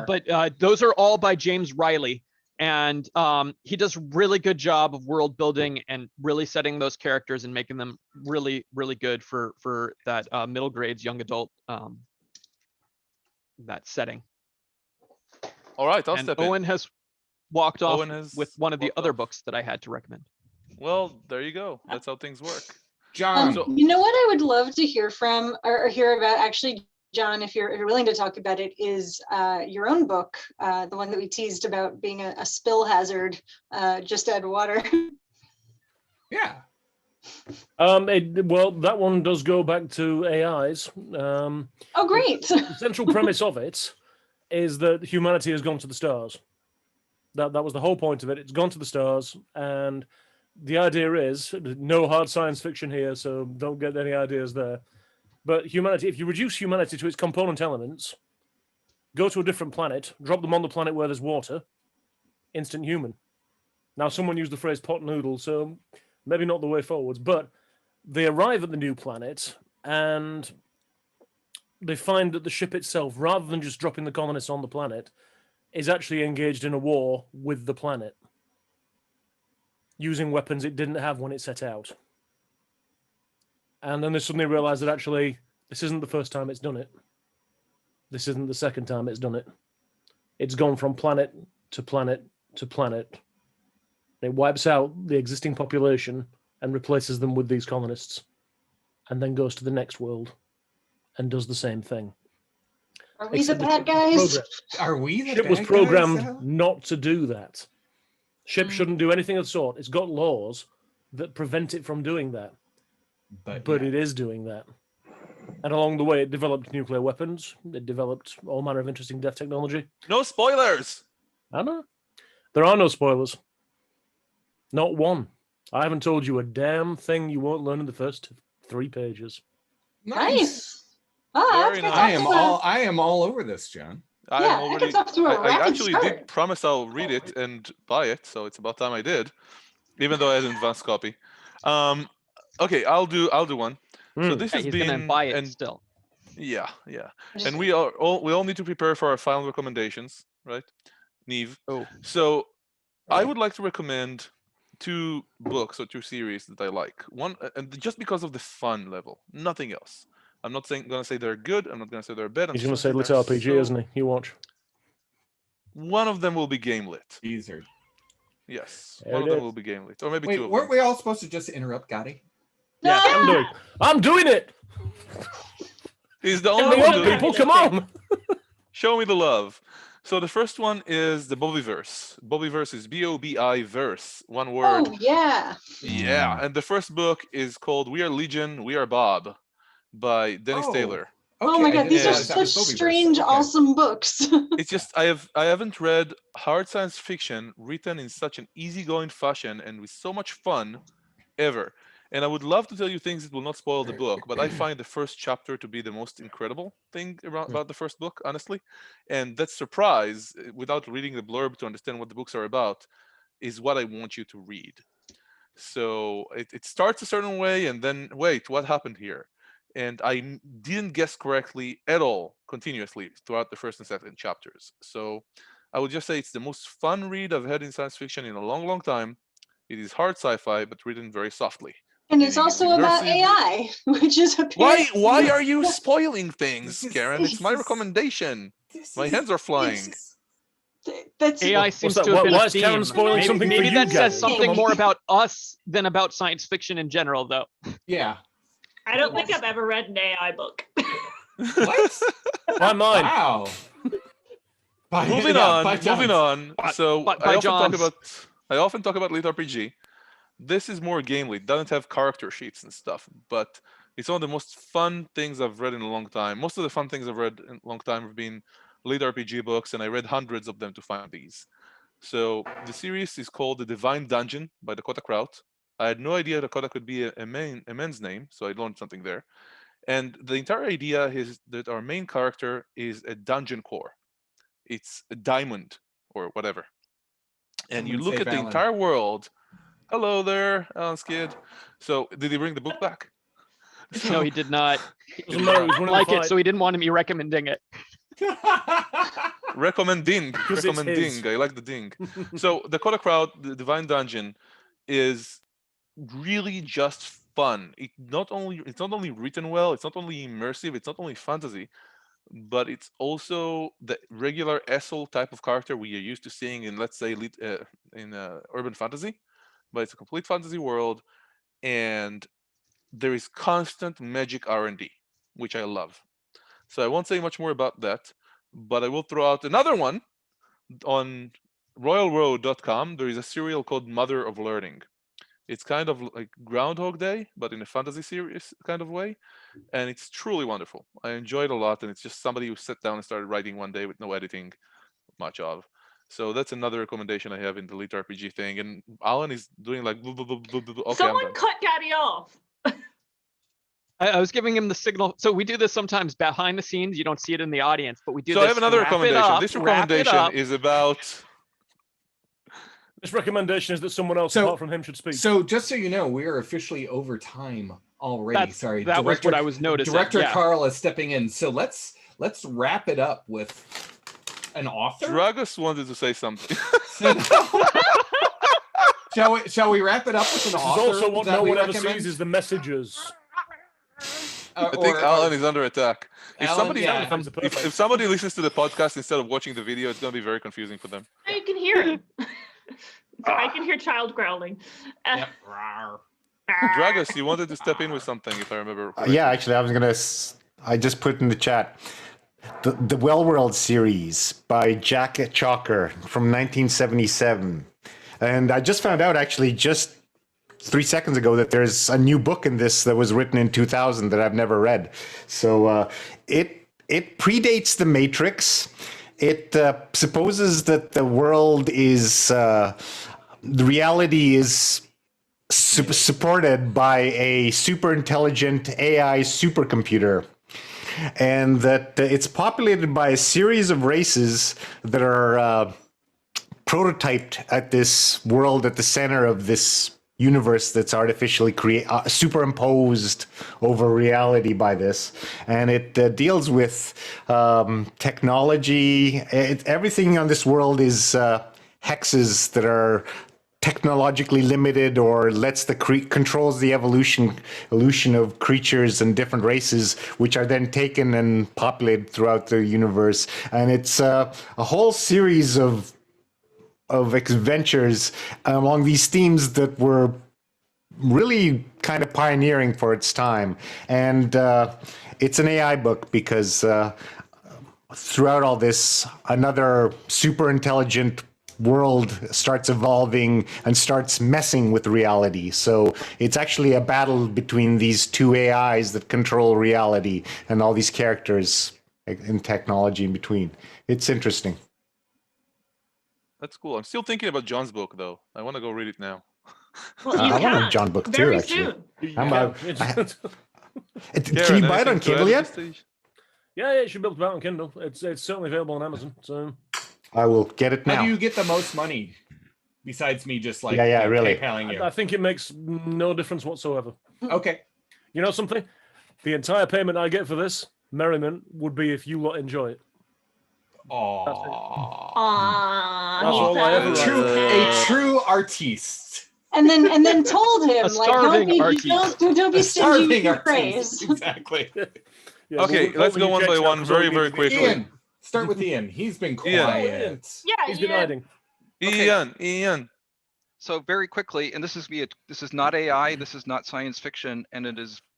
Speaker 6: But those are all by James Riley, and he does really good job of world building and really setting those characters and making them really, really good for that middle grades, young adult that setting.
Speaker 1: All right, I'll step in.
Speaker 6: Owen has walked off with one of the other books that I had to recommend.
Speaker 1: Well, there you go. That's how things work.
Speaker 3: John,
Speaker 2: you know what I would love to hear from or hear about, actually, John, if you're willing to talk about it, is your own book, the one that we teased about being a spill hazard. Just add water.
Speaker 3: Yeah.
Speaker 7: Well, that one does go back to AIs.
Speaker 2: Oh, great.
Speaker 7: The central premise of it is that humanity has gone to the stars. That was the whole point of it. It's gone to the stars, and the idea is, no hard science fiction here, so don't get any ideas there. But humanity, if you reduce humanity to its component elements, go to a different planet, drop them on the planet where there's water, instant human. Now, someone used the phrase pot noodle, so maybe not the way forwards, but they arrive at the new planet and they find that the ship itself, rather than just dropping the colonists on the planet, is actually engaged in a war with the planet, using weapons it didn't have when it set out. And then they suddenly realize that actually, this isn't the first time it's done it. This isn't the second time it's done it. It's gone from planet to planet to planet. It wipes out the existing population and replaces them with these colonists, and then goes to the next world and does the same thing.
Speaker 2: Are we the bad guys?
Speaker 3: Are we the bad guys?
Speaker 7: Ship was programmed not to do that. Ship shouldn't do anything of the sort. It's got laws that prevent it from doing that. But it is doing that. And along the way, it developed nuclear weapons. It developed all manner of interesting death technology.
Speaker 1: No spoilers!
Speaker 7: I know. There are no spoilers. Not one. I haven't told you a damn thing you won't learn in the first 3 pages.
Speaker 2: Nice. Oh,
Speaker 1: Very nice.
Speaker 3: I am all over this, John.
Speaker 1: I actually did promise I'll read it and buy it, so it's about time I did, even though I had an advanced copy. Okay, I'll do one. So this has
Speaker 6: he's
Speaker 1: been
Speaker 6: gonna buy it still.
Speaker 1: Yeah. And we all need to prepare for our final recommendations, right? Neve.
Speaker 6: Oh.
Speaker 1: So I would like to recommend 2 books or 2 series that I like. One, and just because of the fun level, nothing else. I'm not gonna say they're good. I'm not gonna say they're bad.
Speaker 7: He's gonna say Lit RPG, isn't he? You watch.
Speaker 1: one of them will be game-lit.
Speaker 3: Teaser.
Speaker 1: Yes,
Speaker 7: There
Speaker 1: one of
Speaker 7: it
Speaker 1: them
Speaker 7: is.
Speaker 1: will be game-lit, or maybe
Speaker 3: Wait,
Speaker 1: two of
Speaker 3: weren't
Speaker 1: them.
Speaker 3: we all supposed to just interrupt Gotti?
Speaker 6: Yeah,
Speaker 7: I'm doing it.
Speaker 1: He's the
Speaker 7: Get
Speaker 1: only
Speaker 7: me
Speaker 1: one
Speaker 7: up,
Speaker 1: doing
Speaker 7: people.
Speaker 1: it.
Speaker 7: Come on.
Speaker 1: Show me the love. So the first one is the Bobbyverse. Bobbyverse is B-O-B-I verse, one word.
Speaker 2: Oh, yeah.
Speaker 1: Yeah, and the first book is called We Are Legion, We Are Bob by Dennis Taylor.
Speaker 2: Oh my
Speaker 3: I
Speaker 2: God,
Speaker 3: didn't
Speaker 2: these are
Speaker 3: realize that was
Speaker 2: such
Speaker 3: Bobbyverse.
Speaker 2: strange,
Speaker 3: Okay.
Speaker 2: awesome books.
Speaker 1: It's just I haven't read hard science fiction written in such an easygoing fashion and with so much fun ever. And I would love to tell you things that will not spoil the book, but I find the first chapter to be the most incredible thing about the first book, honestly. And that surprise, without reading the blurb to understand what the books are about, is what I want you to read. So it starts a certain way, and then wait, what happened here? And I didn't guess correctly at all continuously throughout the first and second chapters. So I would just say it's the most fun read I've had in science fiction in a long, long time. It is hard sci-fi, but written very softly.
Speaker 2: And it's
Speaker 1: Meaning it's
Speaker 2: also about
Speaker 1: immersive.
Speaker 2: AI, which is apparently...
Speaker 1: Why are you spoiling things, Karen? It's my
Speaker 3: this is-
Speaker 1: recommendation. My hands are flying.
Speaker 2: That's
Speaker 6: AI seems
Speaker 7: that?
Speaker 6: to have been
Speaker 7: Why
Speaker 6: a
Speaker 7: is Karen
Speaker 6: theme.
Speaker 7: spoiling
Speaker 6: Maybe,
Speaker 7: something for
Speaker 6: maybe
Speaker 7: you
Speaker 6: that
Speaker 7: guys?
Speaker 6: says something
Speaker 2: Come
Speaker 6: more
Speaker 2: on.
Speaker 6: about us than about science fiction in general, though.
Speaker 3: Yeah.
Speaker 5: I don't think I've ever read an AI book.
Speaker 3: What?
Speaker 7: Why mine?
Speaker 3: Wow.
Speaker 1: Moving on. So
Speaker 6: by
Speaker 1: I
Speaker 6: John's.
Speaker 1: often talk about Lead RPG. This is more gamely. It doesn't have character sheets and stuff, but it's one of the most fun things I've read in a long time. Most of the fun things I've read in a long time have been Lead RPG books, and I read hundreds of them to find these. So the series is called The Divine Dungeon by Dakota Kraut. I had no idea Dakota could be a man's name, so I learned something there. And the entire idea is that our main character is a dungeon core. It's a diamond or whatever. And you look at the entire world. Hello there, Alan's kid. So did he bring the book back?
Speaker 6: No, he did not. He
Speaker 7: Doesn't
Speaker 6: did
Speaker 7: matter,
Speaker 6: not
Speaker 7: he's one of the
Speaker 6: like it,
Speaker 7: five.
Speaker 6: so he didn't want me recommending it.
Speaker 1: Recommending.
Speaker 7: Because it's his.
Speaker 1: I like the ding. So Dakota Crowd, the Divine Dungeon, is really just fun. It's not only written well, it's not only immersive, it's not only fantasy, but it's also the regular asshole type of character we are used to seeing in, let's say, urban fantasy. But it's a complete fantasy world, and there is constant magic R&D, which I love. So I won't say much more about that, but I will throw out another one. On royalroad.com, there is a serial called Mother of Learning. It's kind of like Groundhog Day, but in a fantasy series kind of way. And it's truly wonderful. I enjoy it a lot, and it's just somebody who sat down and started writing one day with no editing much of. So that's another recommendation I have in the Elite RPG thing. And Alan is doing like, blah, blah, blah, blah, blah. Okay,
Speaker 5: Someone cut Gaddy off.
Speaker 6: I was giving him the signal. So we do this sometimes behind the scenes. You don't see it in the audience, but we do
Speaker 1: So
Speaker 6: this.
Speaker 1: I have another
Speaker 6: wrap it
Speaker 1: recommendation.
Speaker 6: up,
Speaker 1: This
Speaker 6: wrap it
Speaker 1: recommendation
Speaker 6: up.
Speaker 1: is about...
Speaker 7: This recommendation is that someone else
Speaker 3: So-
Speaker 7: apart from him should speak.
Speaker 3: So just so you know, we are officially over time already. Sorry,
Speaker 6: that was what I was noticing.
Speaker 3: Director
Speaker 6: yeah.
Speaker 3: Carl is stepping in. So let's wrap it up with an author.
Speaker 1: Dragos wanted to say something.
Speaker 3: Shall we wrap it up with an
Speaker 7: This is
Speaker 3: author?
Speaker 7: also what
Speaker 3: that
Speaker 7: no
Speaker 3: we
Speaker 7: one ever
Speaker 3: recommend?
Speaker 7: sees is the messages.
Speaker 1: I think Alan is under attack. If
Speaker 3: Alan, yeah.
Speaker 1: if somebody listens to the podcast instead of watching the video, it's going to be very confusing for them.
Speaker 5: I can hear him. I can hear child growling.
Speaker 3: Yep.
Speaker 1: Dragos, you wanted to step in with something, if I remember correctly.
Speaker 4: Yeah, actually, I just put in the chat the Well World series by Jack Chalker from 1977. And I just found out, actually, just 3 seconds ago, that there's a new book in this that was written in 2000 that I've never read. So it predates The Matrix. It supposes that the world is, the reality is supported by a super intelligent AI supercomputer, and that it's populated by a series of races that are prototyped at this world at the center of this universe that's artificially superimposed over reality by this. And it deals with technology. Everything on this world is hexes that are technologically limited or lets the controls the evolution of creatures and different races, which are then taken and populated throughout the universe. And it's a whole series of adventures along these themes that were really kind of pioneering for its time. And it's an AI book because throughout all this, another super intelligent world starts evolving and starts messing with reality. So it's actually a battle between these two AIs that control reality and all these characters and technology in between. It's interesting.
Speaker 1: That's cool. I'm still thinking about John's book, though. I want to go read it now.
Speaker 5: Well,
Speaker 4: I want a John book too, actually. Can you buy it on Kindle yet?
Speaker 7: Yeah, it should be able to buy it on Kindle. It's certainly available on Amazon. So
Speaker 4: I will get it now.
Speaker 3: How do you get the most money besides me just like
Speaker 4: really
Speaker 3: PayPaling you?
Speaker 7: I think it makes no difference whatsoever.
Speaker 3: Okay.
Speaker 7: You know something? The entire payment I get for this merriment would be if you lot enjoy it.
Speaker 5: Aww.
Speaker 3: A true artiste.
Speaker 2: And then told him, like, don't be stingy with praise.
Speaker 3: Exactly.
Speaker 7: Yeah,
Speaker 1: okay, let's go one by one very, very quickly.
Speaker 3: Ian, start with Ian. He's been quiet.
Speaker 5: Yeah,
Speaker 7: he's been hiding.
Speaker 8: Okay.
Speaker 1: Ian.
Speaker 8: So very quickly, and this is not AI, this is not science fiction, and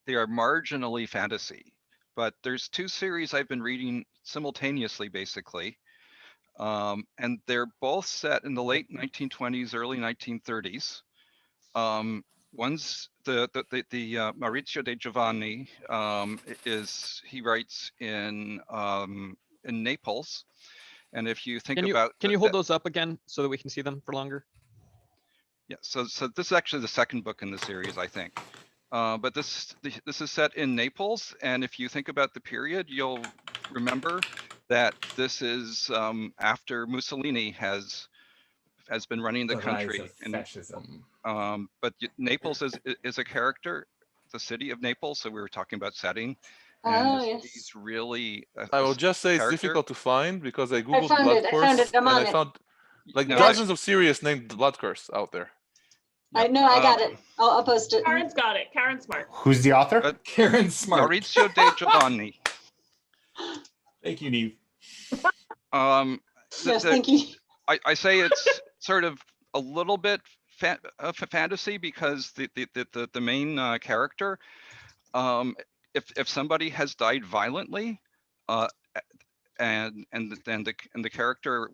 Speaker 8: they are marginally fantasy. But there's two series I've been reading simultaneously, basically, and they're both set in the late 1920s, early 1930s. One's the Maurizio De Giovanni he writes in Naples, and if you think about,
Speaker 6: can you hold those up again so that we can see them for longer?
Speaker 8: Yeah, so this is actually the second book in the series, I think. But this is set in Naples, and if you think about the period, you'll remember that this is after Mussolini has been running the country.
Speaker 3: And fascism.
Speaker 8: But Naples is a character, the city of Naples. So we were talking about setting.
Speaker 2: Oh, yes.
Speaker 8: He's really.
Speaker 1: I will just say it's difficult to find because I googled
Speaker 2: found
Speaker 1: blood
Speaker 2: it.
Speaker 1: curse
Speaker 2: I found it. I'm
Speaker 1: and
Speaker 2: on
Speaker 1: I
Speaker 2: it.
Speaker 1: found like dozens of series named blood curse out there.
Speaker 2: I know, I got it. I'll post it.
Speaker 5: Karen's got it. Karen's smart.
Speaker 4: Who's the author?
Speaker 3: Karen's smart.
Speaker 8: Maurizio De Giovanni.
Speaker 3: Thank you, Neve.
Speaker 2: Yes, thank you.
Speaker 8: I say it's sort of a little bit of a fantasy because the main character, if somebody has died violently, and the character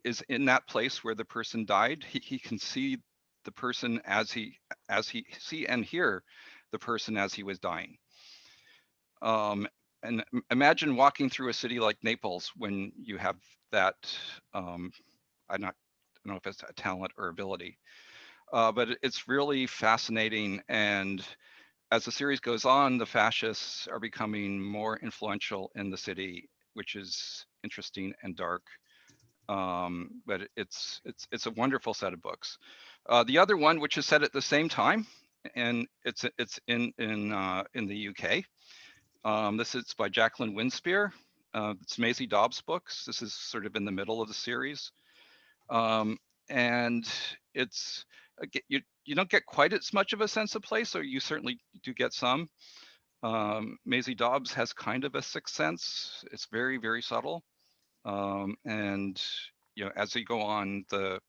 Speaker 8: is in that place where the person died, he can see the person as he see and hear the person as he was dying. And imagine walking through a city like Naples when you have that. I don't know if it's a talent or ability, but it's really fascinating. And as the series goes on, the fascists are becoming more influential in the city, which is interesting and dark. But it's a wonderful set of books. The other one, which is set at the same time, and it's in the UK. This is by Jacqueline Winspear. It's Maisie Dobbs' books. This is sort of in the middle of the series, and it's you don't get quite as much of a sense of place, or you certainly do get some. Maisie Dobbs has kind of a sixth sense. It's very, very subtle, and as you go on, the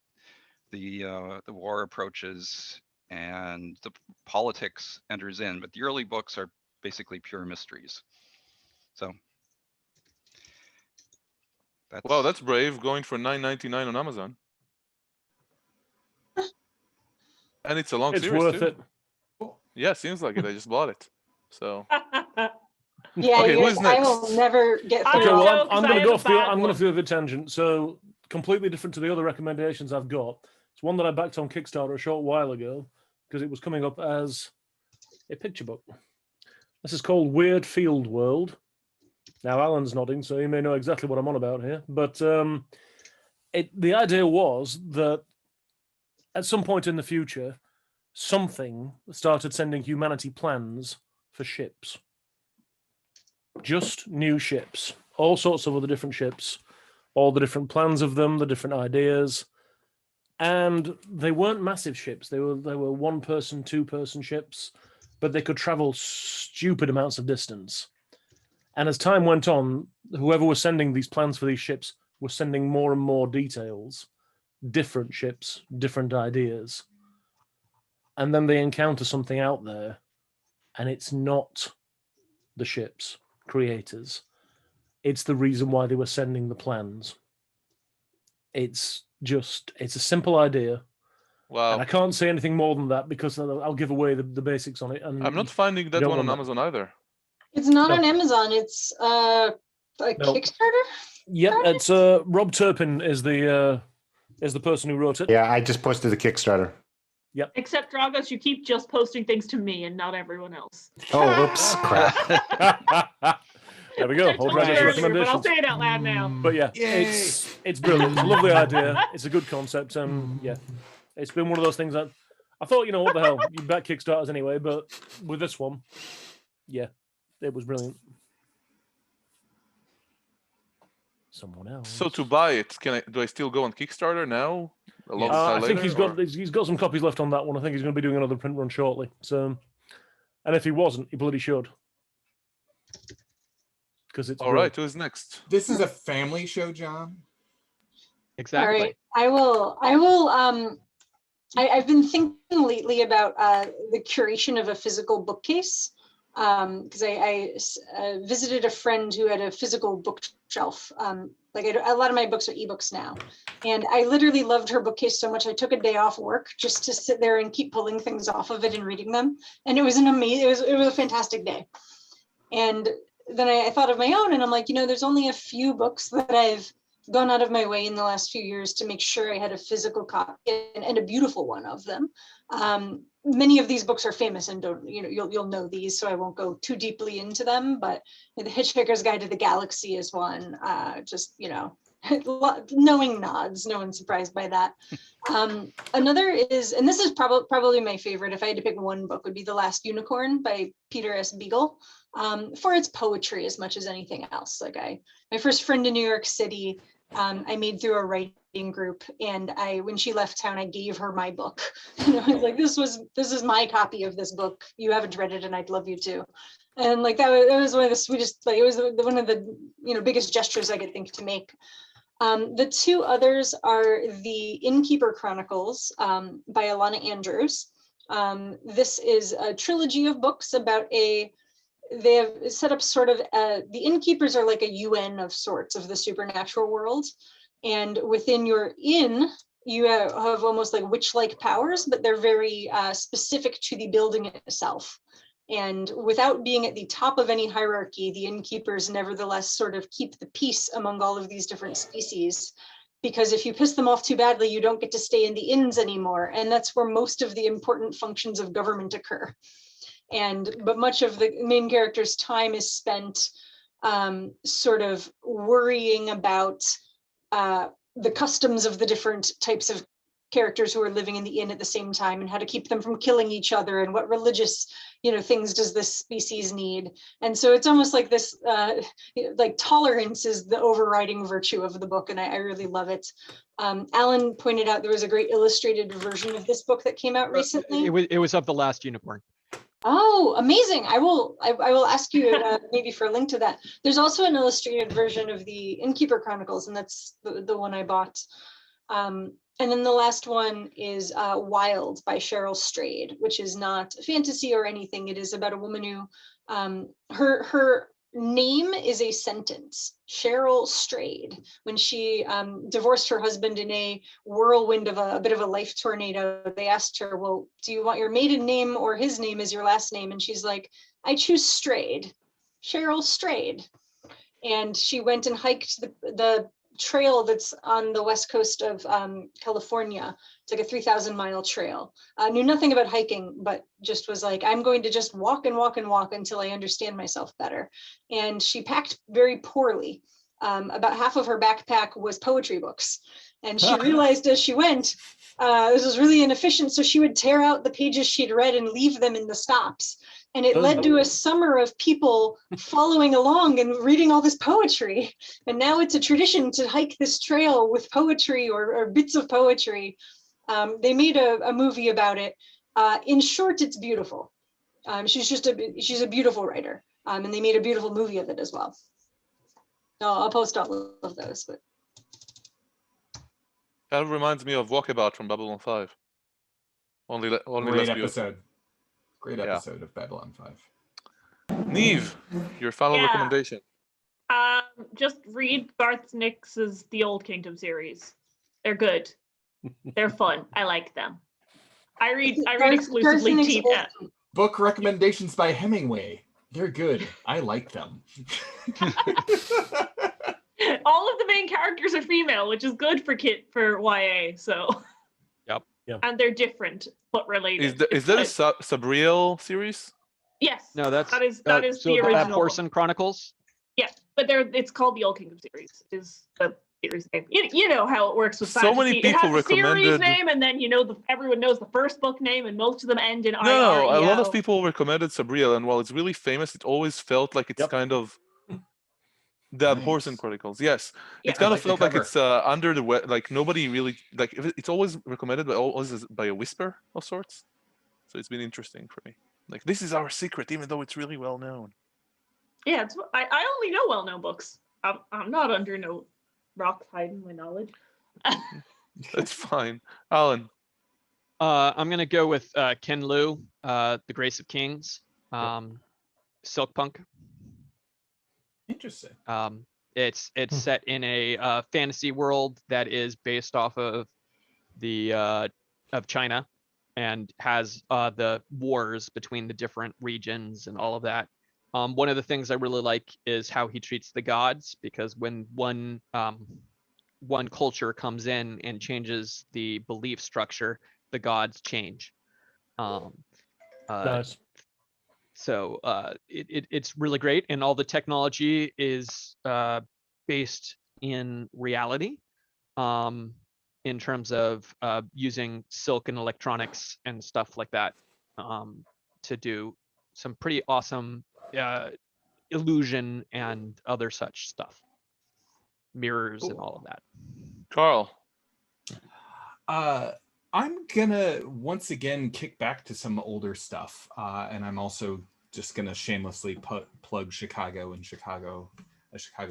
Speaker 8: war approaches and the politics enters in, but the early books are basically pure mysteries. So
Speaker 1: that's brave, going for $9.99 on Amazon. And it's a long series
Speaker 7: worth
Speaker 1: too.
Speaker 7: It.
Speaker 1: Yeah, seems like it. I just bought it. So
Speaker 2: yeah,
Speaker 1: okay, who's next?
Speaker 2: I will never get through.
Speaker 7: Okay, well, I'm going to go through the tangent. So completely different to the other recommendations I've got. It's one that I backed on Kickstarter a short while ago because it was coming up as a picture book. This is called Weird Field World. Now, Alan's nodding, so he may know exactly what I'm on about here. But the idea was that at some point in the future, something started sending humanity plans for ships. Just new ships. All sorts of other different ships. All the different plans of them, the different ideas. And they weren't massive ships. They were one-person, two-person ships, but they could travel stupid amounts of distance. And as time went on, whoever was sending these plans for these ships was sending more and more details, different ships, different ideas. And then they encounter something out there, and it's not the ship's creators. It's the reason why they were sending the plans. It's a simple idea.
Speaker 1: Wow.
Speaker 7: And I can't say anything more than that because I'll give away the basics on it. And
Speaker 1: I'm not finding that one on Amazon either.
Speaker 2: It's not on Amazon. It's a Kickstarter.
Speaker 7: Yep, it's Rob Turpin is the person who wrote it.
Speaker 4: Yeah, I just posted the Kickstarter.
Speaker 7: Yep.
Speaker 5: Except Dragos, you keep just posting things to me and not everyone else.
Speaker 4: Oh, oops, crap.
Speaker 7: There we go.
Speaker 5: But I'll say it out loud now.
Speaker 7: But yeah, it's brilliant. It's a lovely idea. It's a good concept, and yeah, it's been one of those things that I thought, what the hell, you back Kickstarters anyway, but with this one, yeah, it was brilliant. Someone else.
Speaker 1: So to buy it, do I still go on Kickstarter now?
Speaker 7: I think he's got some copies left on that one. I think he's going to be doing another print run shortly. So, and if he wasn't, he bloody should. Because it's
Speaker 1: all right. Who's next?
Speaker 3: This is a family show, John.
Speaker 6: Exactly.
Speaker 2: All right, I will. I've been thinking lately about the curation of a physical bookcase. Because I visited a friend who had a physical bookshelf. A lot of my books are ebooks now, and I literally loved her bookcase so much I took a day off work just to sit there and keep pulling things off of it and reading them. And it was it was a fantastic day. And then I thought of my own, and I'm like, there's only a few books that I've gone out of my way in the last few years to make sure I had a physical copy and a beautiful one of them. Many of these books are famous and you'll know these, so I won't go too deeply into them, but The Hitchhiker's Guide to the Galaxy is one, knowing nods, no one's surprised by that. Another is, and this is probably my favorite, if I had to pick one book, would be The Last Unicorn by Peter S. Beagle, for its poetry as much as anything else. My first friend in New York City, I made through a writing group, and when she left town, I gave her my book. I was like, this is my copy of this book. You haven't read it, and I'd love you to. And that was one of the sweetest. It was one of the biggest gestures I could think to make. The two others are the Innkeeper Chronicles by Alana Andrews. This is a trilogy of books about they have set up sort of, the innkeepers are like a UN of sorts of the supernatural world. And within your inn, you have almost like witch-like powers, but they're very specific to the building itself. And without being at the top of any hierarchy, the innkeepers nevertheless sort of keep the peace among all of these different species. Because if you piss them off too badly, you don't get to stay in the inns anymore. And that's where most of the important functions of government occur. But much of the main character's time is spent sort of worrying about the customs of the different types of characters who are living in the inn at the same time, and how to keep them from killing each other, and what religious things does this species need. And so it's almost like this tolerance is the overriding virtue of the book, and I really love it. Alan pointed out there was a great illustrated version of this book that came out recently.
Speaker 6: It was of The Last Unicorn.
Speaker 2: Oh, amazing. I will ask you maybe for a link to that. There's also an illustrated version of the Innkeeper Chronicles, and that's the one I bought. And then the last one is Wild by Cheryl Strayed, which is not fantasy or anything. It is about a woman who, her name is a sentence. Cheryl Strayed. When she divorced her husband in a whirlwind of a bit of a life tornado, they asked her, well, do you want your maiden name or his name as your last name? And she's like, I choose Strayed. Cheryl Strayed. And she went and hiked the trail that's on the west coast of California. It's like a 3,000-mile trail. Knew nothing about hiking, but just was like, I'm going to just walk and walk and walk until I understand myself better. And she packed very poorly. About half of her backpack was poetry books. And she realized as she went, this was really inefficient. So she would tear out the pages she'd read and leave them in the stops. And it led to a summer of people following along and reading all this poetry. And now it's a tradition to hike this trail with poetry or bits of poetry. They made a movie about it. In short, it's beautiful. She's a beautiful writer, and they made a beautiful movie of it as well. So I'll post all of those. But
Speaker 1: That reminds me of Walkabout from Babylon 5. Only
Speaker 3: Great
Speaker 1: less beautiful.
Speaker 3: episode. Great episode of Babylon 5.
Speaker 1: Neve, your final recommendation.
Speaker 5: Just read Garth Nix's The Old Kingdom series. They're good. They're fun. I like them. I read exclusively TPET.
Speaker 3: Book recommendations by Hemingway. They're good. I like them.
Speaker 5: All of the main characters are female, which is good for YA. So.
Speaker 6: Yep.
Speaker 5: And they're different but related.
Speaker 1: Is that a Sabriel series?
Speaker 5: Yes.
Speaker 6: No, that is
Speaker 5: so the original.
Speaker 6: Porson Chronicles.
Speaker 5: Yeah, but it's called the Old Kingdom series. Is the series name? You know how it works with
Speaker 1: so
Speaker 5: fantasy.
Speaker 1: Many people
Speaker 5: it has a
Speaker 1: recommended
Speaker 5: series name, and then everyone knows the first book name, and most of them end in
Speaker 1: No,
Speaker 5: IREO.
Speaker 1: a lot of people recommended Sabriel, and while it's really famous, it always felt like it's kind of the Porson Chronicles. Yes, it kind of felt like it's under the like nobody really like. It's always recommended, but always by a whisper of sorts. So it's been interesting for me. Like, this is our secret, even though it's really well known.
Speaker 5: Yeah, I only know well-known books. I'm not under no rock hiding my knowledge.
Speaker 1: That's fine. Alan.
Speaker 6: I'm gonna go with Ken Liu, The Grace of Kings, Silk Punk.
Speaker 3: Interesting.
Speaker 6: It's set in a fantasy world that is based off of of China, and has the wars between the different regions and all of that. One of the things I really like is how he treats the gods, because when one culture comes in and changes the belief structure, the gods change.
Speaker 7: Nice.
Speaker 6: So it's really great, and all the technology is based in reality, in terms of using silk and electronics and stuff like that, to do some pretty awesome illusion and other such stuff, mirrors and all of that.
Speaker 1: Carl.
Speaker 3: I'm gonna once again kick back to some older stuff, and I'm also just gonna shamelessly plug Chicago and a Chicago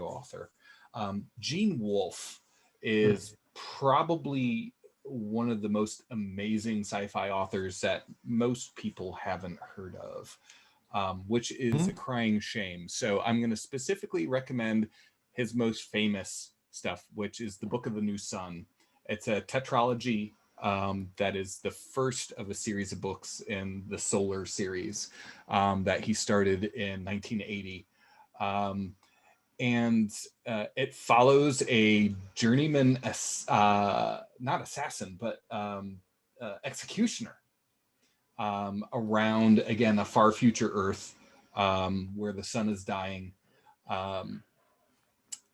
Speaker 3: author. Gene Wolfe is probably one of the most amazing sci-fi authors that most people haven't heard of, which is a crying shame. So I'm going to specifically recommend his most famous stuff, which is the Book of the New Sun. It's a tetralogy that is the first of a series of books in the Solar series that he started in 1980. And it follows a journeyman, not assassin, but executioner around, again, a far future Earth where the sun is dying. And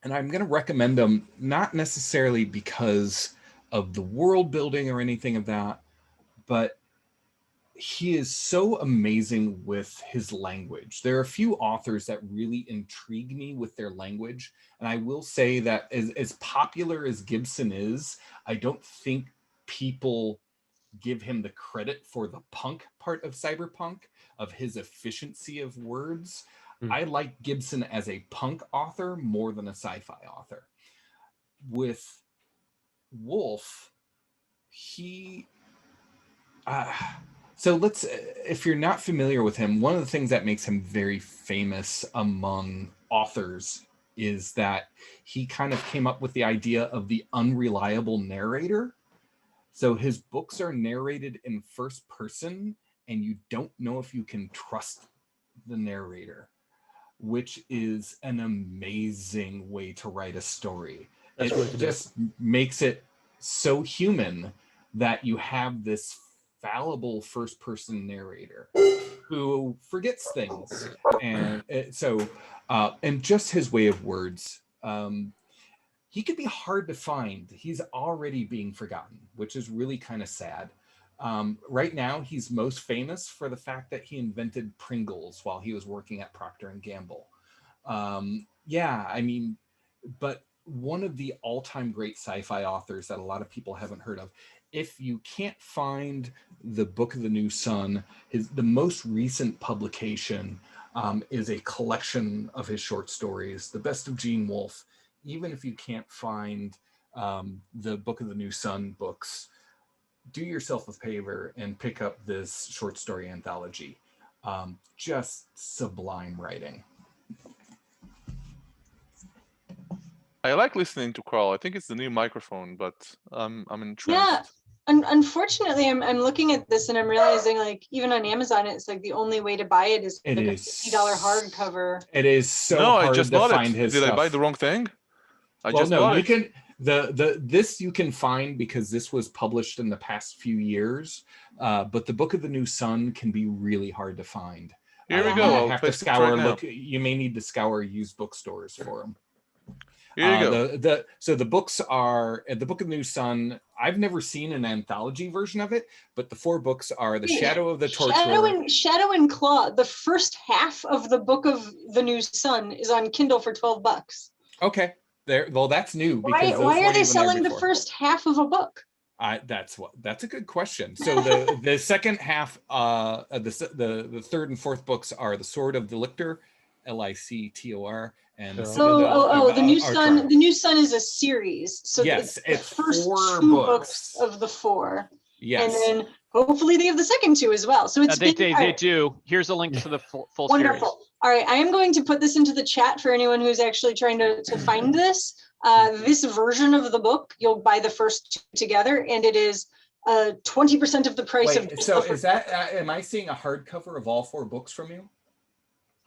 Speaker 3: I'm going to recommend them, not necessarily because of the world building or anything of that, but he is so amazing with his language. There are a few authors that really intrigue me with their language. And I will say that as popular as Gibson is, I don't think people give him the credit for the punk part of cyberpunk, of his efficiency of words. I like Gibson as a punk author more than a sci-fi author. With Wolfe, so if you're not familiar with him, one of the things that makes him very famous among authors is that he kind of came up with the idea of the unreliable narrator. So his books are narrated in first person, and you don't know if you can trust the narrator, which is an amazing way to write a story. It just makes it so human that you have this fallible first-person narrator who forgets things, and and just his way of words, he could be hard to find. He's already being forgotten, which is really kind of sad. Right now, he's most famous for the fact that he invented Pringles while he was working at Procter & Gamble. But one of the all-time great sci-fi authors that a lot of people haven't heard of. If you can't find the Book of the New Sun, the most recent publication is a collection of his short stories, The Best of Gene Wolfe. Even if you can't find the Book of the New Sun books, do yourself a favor and pick up this short story anthology. Just sublime writing.
Speaker 1: I like listening to Carl. I think it's the new microphone, but I'm entranced.
Speaker 2: Yeah. Unfortunately, I'm looking at this and I'm realizing, like, even on Amazon, it's like the only way to buy it is like a $50 hardcover.
Speaker 3: It is so
Speaker 1: No,
Speaker 3: hard
Speaker 1: I just
Speaker 3: to
Speaker 1: bought
Speaker 3: find
Speaker 1: it.
Speaker 3: his
Speaker 1: Did
Speaker 3: stuff.
Speaker 1: I buy the wrong thing?
Speaker 3: You can this you can find because this was published in the past few years. But the Book of the New Sun can be really hard to find.
Speaker 1: Here we
Speaker 3: You
Speaker 1: go.
Speaker 3: have to scour. You may need to scour used bookstores for them.
Speaker 1: Here you go.
Speaker 3: So the books are the Book of the New Sun. I've never seen an anthology version of it, but the 4 books are The Shadow of the Torturer.
Speaker 2: Shadow and Claw. The first half of the Book of the New Sun is on Kindle for $12.
Speaker 3: Okay, well, that's new.
Speaker 2: Because why are they selling the first half of a book?
Speaker 3: That's a good question. So the second half, the third and fourth books are The Sword of the Lictor, Lictor, and
Speaker 2: the New Sun. The New Sun is a series. So
Speaker 3: yes,
Speaker 2: it's the first
Speaker 3: 4
Speaker 2: 2 books of the 4.
Speaker 3: Yes,
Speaker 2: and then hopefully they have the second 2 as well. So it's
Speaker 6: they do. Here's a link to the full
Speaker 2: wonderful
Speaker 6: series.
Speaker 2: All right, I am going to put this into the chat for anyone who's actually trying to find this. This version of the book, you'll buy the first 2 together, and it is 20% of the price of.
Speaker 3: So is that? Am I seeing a hardcover of all 4 books from you?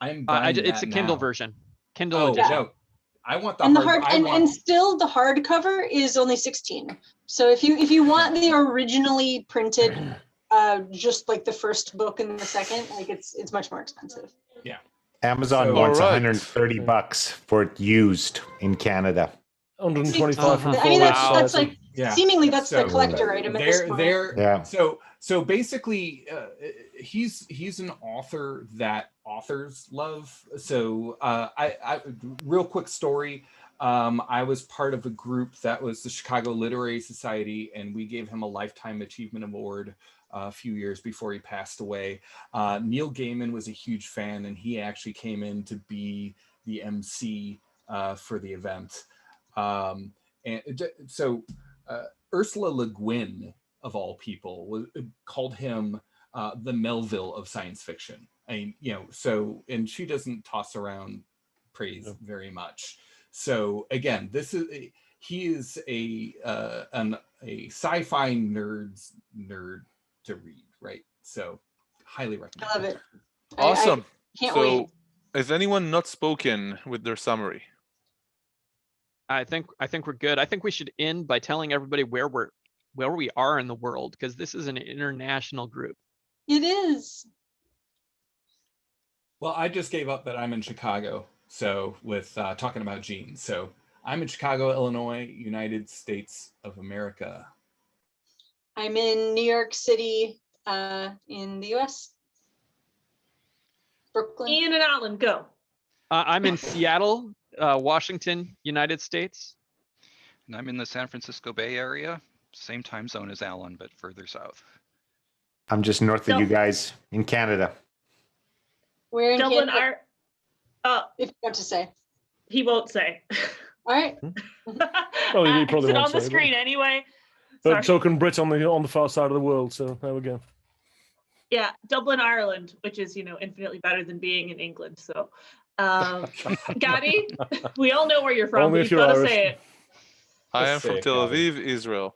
Speaker 3: I'm buying
Speaker 6: it's a Kindle version. Kindle
Speaker 3: edition.
Speaker 6: edition.
Speaker 3: No, I want the
Speaker 2: and still the hardcover is only $16. So if you want the originally printed, just like the first book and the second, like it's much more expensive.
Speaker 3: Yeah.
Speaker 4: Amazon wants $130 for it used in Canada.
Speaker 7: 125 from
Speaker 2: I mean, that's like seemingly that's the collector item at this point.
Speaker 3: So basically, he's an author that authors love. So I real quick story. I was part of a group that was the Chicago Literary Society, and we gave him a Lifetime Achievement Award a few years before he passed away. Neil Gaiman was a huge fan, and he actually came in to be the MC for the event. Ursula Le Guin, of all people, called him the Melville of science fiction. And she doesn't toss around praise very much. So again, he is a sci-fi nerd to read, right? So highly recommend.
Speaker 2: I love it.
Speaker 1: Awesome.
Speaker 2: I can't wait.
Speaker 1: Has anyone not spoken with their summary?
Speaker 6: I think we're good. I think we should end by telling everybody where we are in the world, because this is an international group.
Speaker 2: It is.
Speaker 3: Well, I just gave up that I'm in Chicago. So with talking about genes. So I'm in Chicago, Illinois, United States of America.
Speaker 2: I'm in New York City, in the US. Brooklyn.
Speaker 5: Ian and Alan, go.
Speaker 6: I'm in Seattle, Washington, United States.
Speaker 8: And I'm in the San Francisco Bay Area, same time zone as Alan, but further south.
Speaker 4: I'm just north of you guys in Canada.
Speaker 2: We're in
Speaker 5: Dublin.
Speaker 2: Canada. If you want to say.
Speaker 5: He won't say.
Speaker 2: All right.
Speaker 7: Well, he probably
Speaker 5: it's
Speaker 7: won't
Speaker 5: on the
Speaker 7: say,
Speaker 5: screen anyway.
Speaker 7: But token Brit on the far side of the world, so there we go.
Speaker 5: Yeah, Dublin, Ireland, which is, infinitely better than being in England. So, Gabby, we all know where you're from, but you've got to say it.
Speaker 1: I am from Tel Aviv, Israel.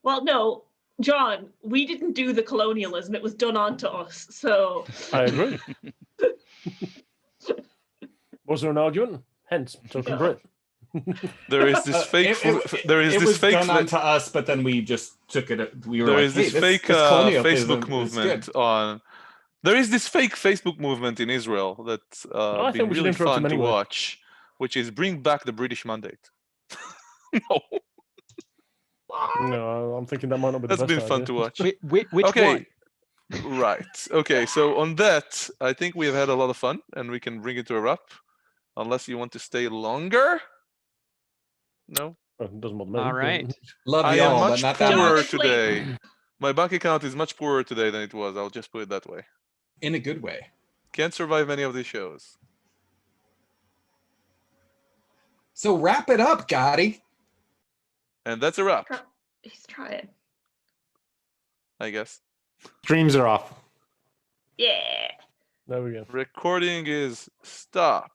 Speaker 5: Well, no, John, we didn't do the colonialism. It was done onto us. So
Speaker 7: I agree. Was there an argument? Hence, token Brit.
Speaker 1: There is this fake.
Speaker 3: It was done onto us, but then we just took it. We were
Speaker 1: there
Speaker 3: like,
Speaker 1: is this fake Facebook movement on. There is this fake Facebook movement in Israel that's been really fun to watch, which is bring back the British Mandate.
Speaker 7: No, I'm thinking that might not be the
Speaker 1: best. That's been fun to watch.
Speaker 6: Which one?
Speaker 1: Right. Okay. So on that, I think we have had a lot of fun, and we can bring it to a wrap. Unless you want to stay longer. No.
Speaker 7: Oh, it doesn't bother me.
Speaker 6: All right.
Speaker 3: Love
Speaker 1: I am
Speaker 3: y'all, but
Speaker 1: much
Speaker 3: not that
Speaker 1: poorer
Speaker 3: much.
Speaker 1: today. My bank account is much poorer today than it was. I'll just put it that way.
Speaker 3: In a good way.
Speaker 1: Can't survive any of these shows.
Speaker 3: So wrap it up, Gotti.
Speaker 1: And that's a wrap,
Speaker 5: He's trying.
Speaker 1: I guess.
Speaker 4: Streams are off.
Speaker 5: Yeah.
Speaker 7: There we go.
Speaker 1: Recording is stopped.